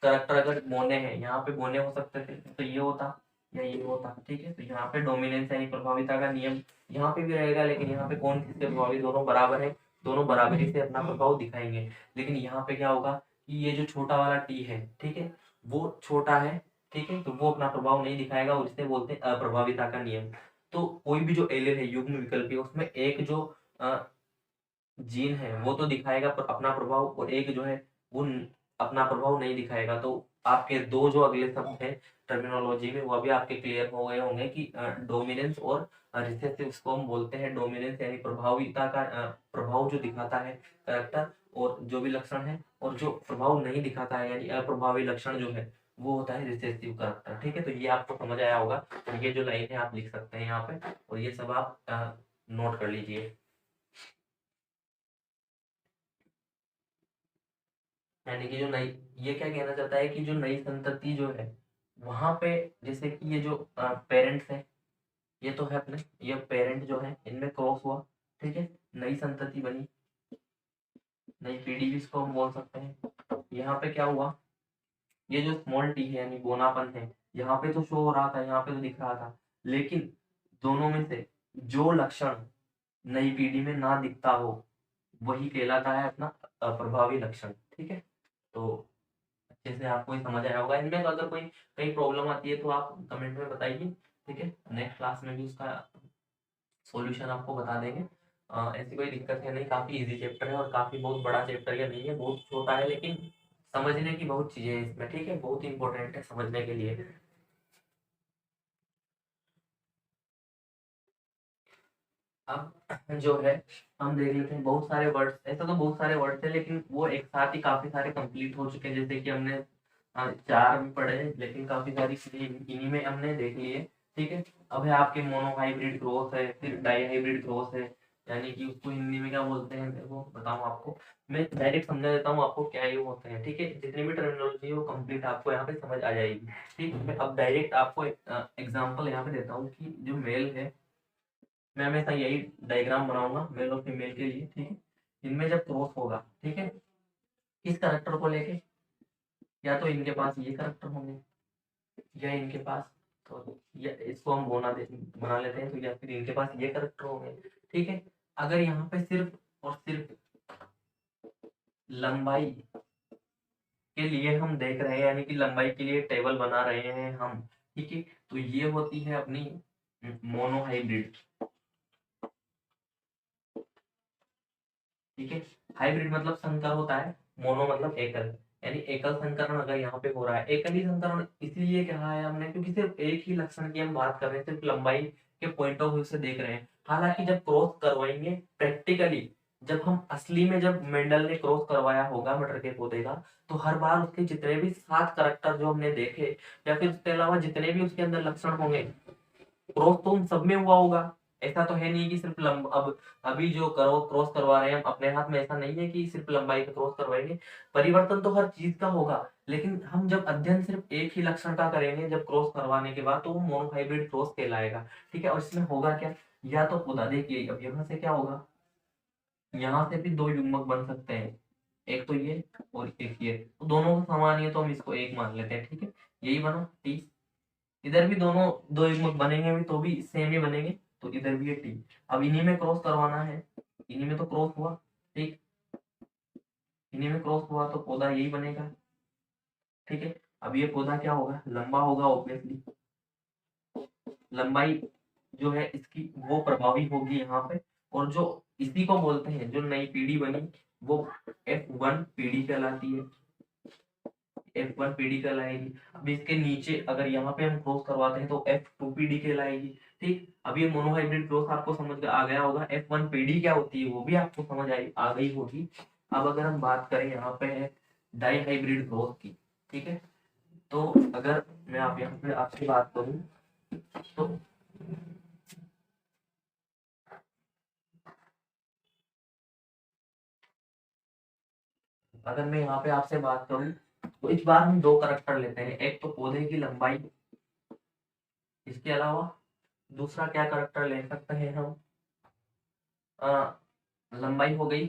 करेक्टर अगर मोने हैं, यहाँ पे मोने हो सकते थे तो ये होता या ये होता, ठीक है। तो यहाँ पे डोमिनेंस यानी प्रभाविता का नियम यहाँ पे भी रहेगा, लेकिन यहाँ पे कौन किससे प्रभावित, दोनों बराबर है, दोनों बराबरी से अपना प्रभाव दिखाएंगे। लेकिन यहाँ पे क्या होगा कि ये जो छोटा वाला टी है, ठीक है, वो छोटा है, ठीक है, तो वो अपना प्रभाव नहीं दिखाएगा और इसे बोलते हैं अप्रभाविता का नियम। तो कोई भी जो एलिल है युग्म विकल्पी उसमें एक जो जीन है वो तो दिखाएगा पर अपना प्रभाव, और एक जो है वो अपना प्रभाव नहीं दिखाएगा। तो आपके दो जो अगले शब्द हैं टर्मिनोलॉजी में वो अभी आपके क्लियर हो गए होंगे कि डोमिनेंस और रिसेसिव, इसको हम बोलते हैं डोमिनेंस यानी प्रभाविता का प्रभाव जो दिखाता है करेक्टर और जो भी लक्षण है, और जो प्रभाव नहीं दिखाता है यानी अप्रभावी लक्षण जो है वो होता है रिसेसिव करेक्टर, ठीक है। तो ये आपको समझ आया होगा, और ये जो लाइन है आप लिख सकते हैं यहाँ पे, और ये सब आप नोट कर लीजिए। यानी कि जो नई, ये क्या कहना चाहता है कि जो नई संतति जो है वहां पे, जैसे कि ये जो पेरेंट्स है, ये तो है अपने, ये पेरेंट जो है इनमें क्रॉस हुआ, ठीक है, नई संतति बनी, नई पीढ़ी भी इसको हम बोल सकते हैं। यहाँ पे क्या हुआ, ये जो स्मॉल टी है यानी बोनापन है, यहाँ पे तो शो हो रहा था, यहाँ पे तो दिख रहा था, लेकिन दोनों में से जो लक्षण नई पीढ़ी में ना दिखता हो वही कहलाता है अपना अप्रभावी लक्षण, ठीक है। तो अच्छे से आपको ये समझ आया होगा। इनमें तो अगर कोई कहीं प्रॉब्लम आती है तो आप कमेंट में बताइए, ठीक है, नेक्स्ट क्लास में भी उसका सॉल्यूशन आपको बता देंगे। ऐसी कोई दिक्कत है नहीं, काफ़ी इजी चैप्टर है और काफ़ी बहुत बड़ा चैप्टर या नहीं है, बहुत छोटा है, लेकिन समझने की बहुत चीज़ें हैं इसमें, ठीक है, बहुत इंपॉर्टेंट है समझने के लिए। अब जो है हम देख लेते हैं, बहुत सारे वर्ड्स, ऐसा तो बहुत सारे वर्ड्स हैं लेकिन वो एक साथ ही काफ़ी सारे कंप्लीट हो चुके हैं, जैसे कि हमने हाँ 4 भी पढ़े हैं, लेकिन काफी सारी चीजें इन्हीं में हमने देख ली है। ठीक है, अब है आपके मोनो हाइब्रिड क्रॉस है, फिर डाई हाइब्रिड क्रॉस है, यानी कि उसको हिंदी में क्या बोलते हैं देखो बताऊँ आपको, मैं डायरेक्ट समझा देता हूँ आपको क्या ये होते हैं। ठीक है, जितनी भी टर्मिनोलॉजी है वो कंप्लीट आपको यहाँ पे समझ आ जाएगी। ठीक है, मैं अब डायरेक्ट आपको एग्जांपल यहाँ पे देता हूँ कि जो मेल है, मैं हमेशा यही डायग्राम बनाऊंगा मेल और फीमेल के लिए। ठीक है, इनमें जब क्रॉस होगा, ठीक है, इस करेक्टर को लेके, या तो इनके पास ये करेक्टर होंगे या इनके पास, तो या इसको हम बना लेते हैं, तो या फिर इनके पास ये करेक्टर होंगे। ठीक है, अगर यहाँ पे सिर्फ और सिर्फ लंबाई के लिए हम देख रहे हैं, यानी कि लंबाई के लिए टेबल बना रहे हैं हम, ठीक है, तो ये होती है अपनी मोनोहाइब्रिड। ठीक है, हाइब्रिड मतलब संकर होता है, मोनो मतलब एकल, यानी एकल संकरण अगर यहाँ पे हो रहा है। एकल ही संकरण इसलिए कहा है हमने क्योंकि सिर्फ एक ही लक्षण की हम बात कर रहे हैं, सिर्फ लंबाई के पॉइंट ऑफ व्यू से देख रहे हैं। हालांकि जब क्रॉस करवाएंगे प्रैक्टिकली, जब हम असली में जब मेंडल ने क्रॉस करवाया होगा मटर के पौधे का, तो हर बार उसके जितने भी 7 करैक्टर जो हमने देखे, या फिर उसके अलावा जितने भी उसके अंदर लक्षण होंगे, क्रॉस तो उन सब में हुआ होगा। ऐसा तो है नहीं कि सिर्फ अब अभी जो करो क्रॉस करवा रहे हैं हम अपने हाथ में, ऐसा नहीं है कि सिर्फ लंबाई का क्रॉस करवाएंगे, परिवर्तन तो हर चीज का होगा। लेकिन हम जब अध्ययन सिर्फ एक ही लक्षण का करेंगे जब क्रॉस करवाने के बाद, तो वो मोनोहाइब्रिड क्रॉस कहलाएगा। ठीक है, और इसमें होगा क्या, या तो खुदा देखिए अब यहाँ से क्या होगा, यहाँ से भी 2 युग्मक बन सकते हैं, एक तो ये और एक ये, तो दोनों को समान ही है तो हम इसको एक मान लेते हैं। ठीक है, यही बना टी, इधर भी दोनों 2 युग्मक बनेंगे भी तो भी सेम ही बनेंगे, तो इधर भी है टी। अब इन्हीं में क्रॉस करवाना है, इन्हीं में तो क्रॉस हुआ, ठीक, इन्हीं में क्रॉस हुआ तो पौधा यही बनेगा। ठीक है, अब ये पौधा क्या होगा, लंबा होगा ऑब्वियसली, लंबाई जो है इसकी वो प्रभावी होगी यहाँ पे, और जो इसी को बोलते हैं जो नई पीढ़ी बनी वो F1 पीढ़ी कहलाती है, F1 पीढ़ी कहलाएगी। अब इसके नीचे अगर यहाँ पे हम क्रॉस करवाते हैं तो F2 पीढ़ी कहलाएगी। ठीक, अब ये मोनोहाइब्रिड क्रॉस आपको समझ आ गया होगा, F1 पीढ़ी क्या होती है वो भी आपको समझ आ गई होगी। अब अगर हम बात करें यहाँ पे है डाई हाइब्रिड क्रॉस की, ठीक है, तो अगर मैं आप यहाँ पे आपसे बात करूँ, तो अगर मैं यहाँ पे आपसे बात करूँ, तो इस बार हम 2 करैक्टर लेते हैं, एक तो पौधे की लंबाई, इसके अलावा दूसरा क्या करैक्टर ले सकते हैं हम, अ, लंबाई हो गई,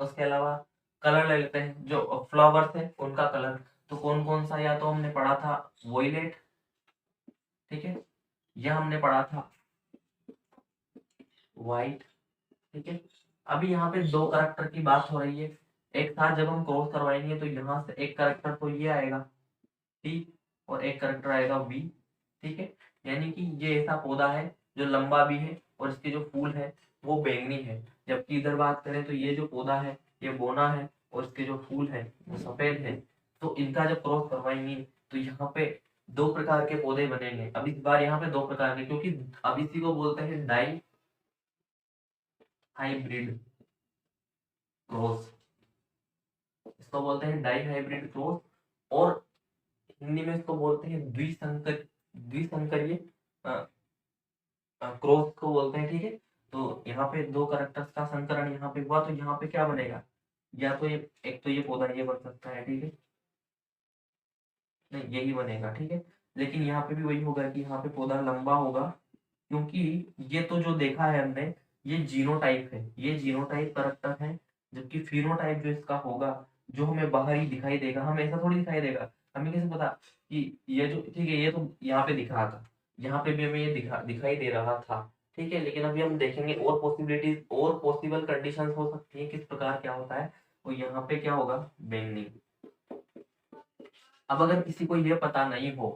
उसके अलावा कलर ले लेते हैं, जो फ्लावर्स है उनका कलर, तो कौन कौन सा, या तो हमने पढ़ा था वोयलेट, ठीक है, या हमने पढ़ा था व्हाइट। ठीक है, अभी यहाँ पे 2 करैक्टर की बात हो रही है, एक साथ जब हम क्रॉस करवाएंगे तो यहाँ से एक करैक्टर तो ये आएगा टी, और एक करैक्टर आएगा वी। ठीक है, यानी कि ये ऐसा पौधा है जो लंबा भी है और इसके जो फूल है वो बैंगनी है, जबकि इधर बात करें तो ये जो पौधा है ये बोना है और इसके जो फूल है वो सफेद है। तो इनका जब क्रॉस करवाएंगे तो यहाँ पे 2 प्रकार के पौधे बनेंगे। अब इस बार यहाँ पे 2 प्रकार के, क्योंकि अब इसी को बोलते हैं डाई हाइब्रिड क्रॉस, इसको बोलते हैं डाई हाइब्रिड क्रॉस, और हिंदी में इसको बोलते हैं द्विसंकरीय क्रॉस को बोलते हैं। ठीक है, तो यहाँ पे 2 कैरेक्टर्स का संकरण यहाँ पे हुआ, तो यहाँ पे क्या बनेगा, या तो ये एक तो ये पौधा ये बन सकता है, ठीक है, नहीं यही बनेगा, ठीक है, लेकिन यहाँ पे भी वही होगा कि यहाँ पे पौधा लंबा होगा, क्योंकि ये तो जो देखा है हमने ये जीनोटाइप है, ये जीनोटाइप कैरेक्टर है, जबकि फिनोटाइप जो इसका होगा, जो हमें बाहर ही दिखाई देगा, हमें ऐसा थोड़ी दिखाई देगा, हमें कैसे पता कि ये जो, ठीक है, ये तो यहाँ पे दिख रहा था, यहाँ पे भी हमें ये दिखाई दे रहा था, ठीक है, लेकिन अभी हम देखेंगे और पॉसिबिलिटीज और पॉसिबल कंडीशंस हो सकती है किस प्रकार क्या होता है, और यहाँ पे क्या होगा, बेंगनी। अब अगर किसी को ये पता नहीं हो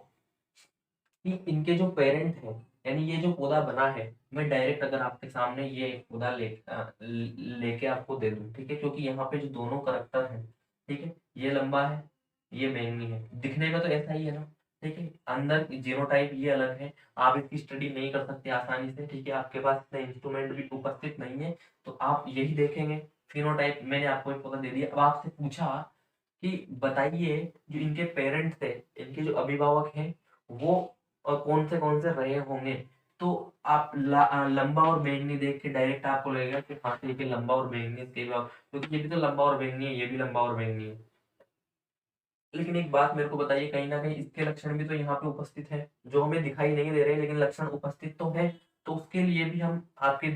कि इनके जो पेरेंट है, यानी ये जो पौधा बना है, मैं डायरेक्ट अगर आपके सामने ये पौधा लेके आपको दे दूं, ठीक है, क्योंकि यहाँ पे जो दोनों करैक्टर हैं, ठीक है, ये लंबा है ये बैंगनी है, दिखने में तो ऐसा ही है ना, ठीक है, अंदर जीनोटाइप ये अलग है, आप इसकी स्टडी नहीं कर सकते आसानी से, ठीक है, आपके पास इतना इंस्ट्रूमेंट भी उपस्थित नहीं है, तो आप यही देखेंगे फिनोटाइप, मैंने आपको एक पौधा दे दिया, अब आपसे पूछा कि बताइए जो इनके पेरेंट्स थे, इनके जो अभिभावक हैं, वो कौन से रहे होंगे। तो आप लंबा और बैंगनी देख के डायरेक्ट आपको लगेगा कि हाँ ठीक है, लंबा और बैंगनी इसके क्योंकि ये भी तो लंबा और बैंगनी है, ये भी लंबा और बैंगनी है। लेकिन एक बात मेरे को बताइए, कहीं ना कहीं इसके लक्षण भी तो यहाँ पे उपस्थित है, जो हमें दिखाई नहीं दे रहे लेकिन लक्षण उपस्थित तो है। तो उसके लिए भी हम आपके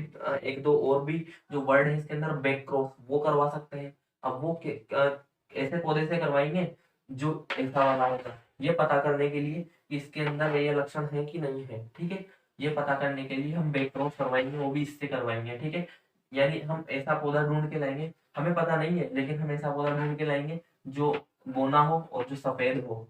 एक दो और भी जो वर्ड है इसके अंदर बैक क्रॉस वो करवा सकते हैं। अब वो ऐसे पौधे से करवाएंगे जो ऐसा वाला होगा, ये पता करने के लिए कि इसके अंदर ये लक्षण है कि नहीं है। ठीक है, ये पता करने के लिए हम बैक क्रॉस करवाएंगे, वो भी इससे करवाएंगे। ठीक है, यानी हम ऐसा पौधा ढूंढ के लाएंगे, हमें पता नहीं है लेकिन हम ऐसा पौधा ढूंढ के लाएंगे जो बोना हो और जो सफेद हो।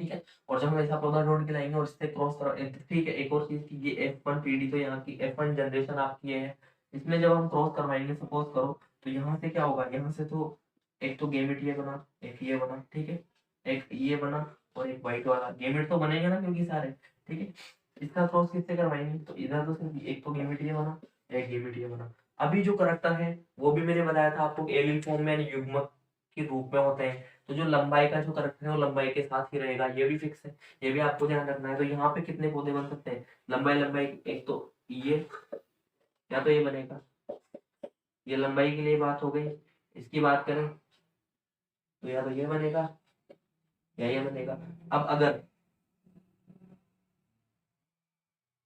ठीक है, और जब हम ऐसा पौधा ढूंढ के लाएंगे और इससे क्रॉस कर, ठीक है, एक और चीज की ये F1 पीढ़ी तो यहाँ की F1 जनरेशन आपकी है, इसमें जब हम क्रॉस करवाएंगे सपोज करो, तो यहाँ से क्या होगा, यहाँ से तो एक तो गेमिट ये बना, एक ये बना, ठीक है, एक ये बना और एक व्हाइट वाला गेमिट तो बनेगा ना क्योंकि सारे। ठीक है, इसका क्रॉस किससे करवाएंगे, तो इधर तो सिर्फ एक तो गेमिट ये बना, एक गेमिट ये बना। अभी जो करेक्टर है वो भी मैंने बताया था आपको एलिल फॉर्म में यानी युग्मक के रूप में होते हैं। तो जो लंबाई का जो करेक्टर है वो लंबाई के साथ ही रहेगा, ये भी फिक्स है, ये भी आपको ध्यान रखना है। तो यहाँ पे कितने पौधे बन सकते हैं, लंबाई लंबाई एक तो ये, या तो ये बनेगा, ये लंबाई के लिए बात हो गई। इसकी बात करें तो या तो ये बनेगा या ये बनेगा। अब अगर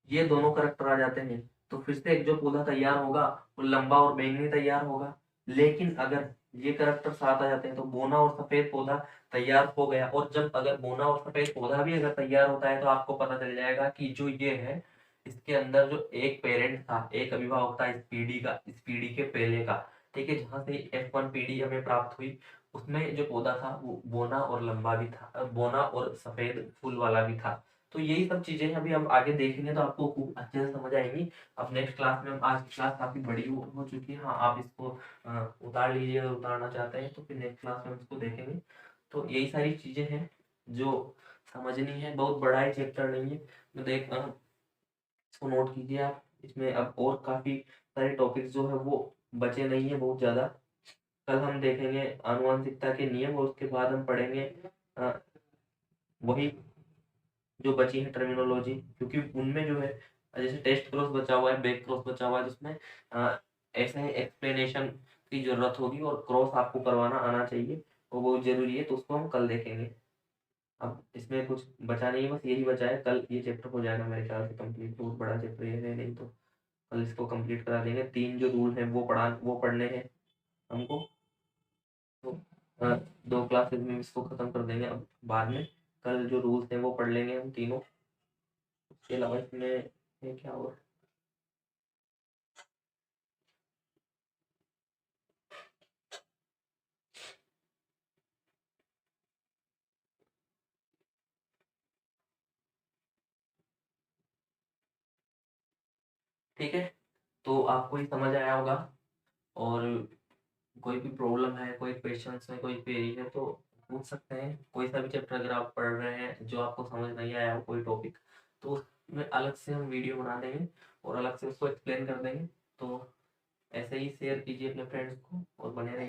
ये दोनों करेक्टर आ जाते हैं तो फिर से एक जो पौधा तैयार होगा वो लंबा और बैंगनी तैयार होगा। लेकिन अगर ये करेक्टर साथ आ जाते हैं तो बोना और सफेद पौधा तैयार हो गया। और जब अगर बोना और सफेद पौधा भी अगर तैयार होता है तो आपको पता चल जाएगा कि जो ये है इसके अंदर जो एक पेरेंट था, एक अभिभावक था इस पीढ़ी का, इस पीढ़ी के पहले का। ठीक है, जहां से F1 पीढ़ी हमें प्राप्त हुई उसमें जो पौधा था वो बोना और लंबा भी था, बोना और सफेद फूल वाला भी था। तो यही सब चीजें अभी हम आगे देखेंगे तो आपको खूब अच्छे से समझ आएंगी। अब नेक्स्ट क्लास में, हम आज की क्लास काफी बड़ी हो चुकी है, हाँ आप इसको उतार लीजिए अगर उतारना चाहते हैं, तो फिर नेक्स्ट क्लास में हम इसको देखेंगे। तो यही सारी चीजें हैं जो समझनी है, बहुत बड़ा है चैप्टर नहीं है। तो इसको नोट कीजिए आप, इसमें अब और काफी सारे टॉपिक्स जो है वो बचे नहीं है बहुत ज्यादा। कल हम देखेंगे आनुवंशिकता के नियम और उसके बाद हम पढ़ेंगे अ, वही जो बची है टर्मिनोलॉजी, क्योंकि उनमें जो है जैसे टेस्ट क्रॉस बचा हुआ है, बैक क्रॉस बचा हुआ है, तो उसमें ऐसे एक्सप्लेनेशन की जरूरत होगी और क्रॉस आपको करवाना आना चाहिए, वो बहुत जरूरी है। तो उसको हम कल देखेंगे। अब इसमें कुछ बचा नहीं है, बस यही बचा है, कल ये चैप्टर हो जाएगा मेरे ख्याल से कंप्लीट। बहुत बड़ा चैप्टर ये है, नहीं तो कल इसको कंप्लीट करा देंगे। 3 जो रूल हैं वो पढ़ने हैं हमको। तो 2 क्लासेस में इसको खत्म कर देंगे अब बाद में। कल जो रूल्स हैं वो पढ़ लेंगे हम तीनों। उसके अलावा इसमें ये क्या हुआ, ठीक है। तो आपको ये समझ आया होगा, और कोई भी प्रॉब्लम है, कोई क्वेश्चन है, कोई क्वेरी है तो पूछ सकते हैं। कोई सा भी चैप्टर अगर आप पढ़ रहे हैं जो आपको समझ नहीं आया हो कोई टॉपिक, तो उसमें अलग से हम वीडियो बना देंगे और अलग से उसको एक्सप्लेन कर देंगे। तो ऐसे ही शेयर कीजिए अपने फ्रेंड्स को और बने रहिए।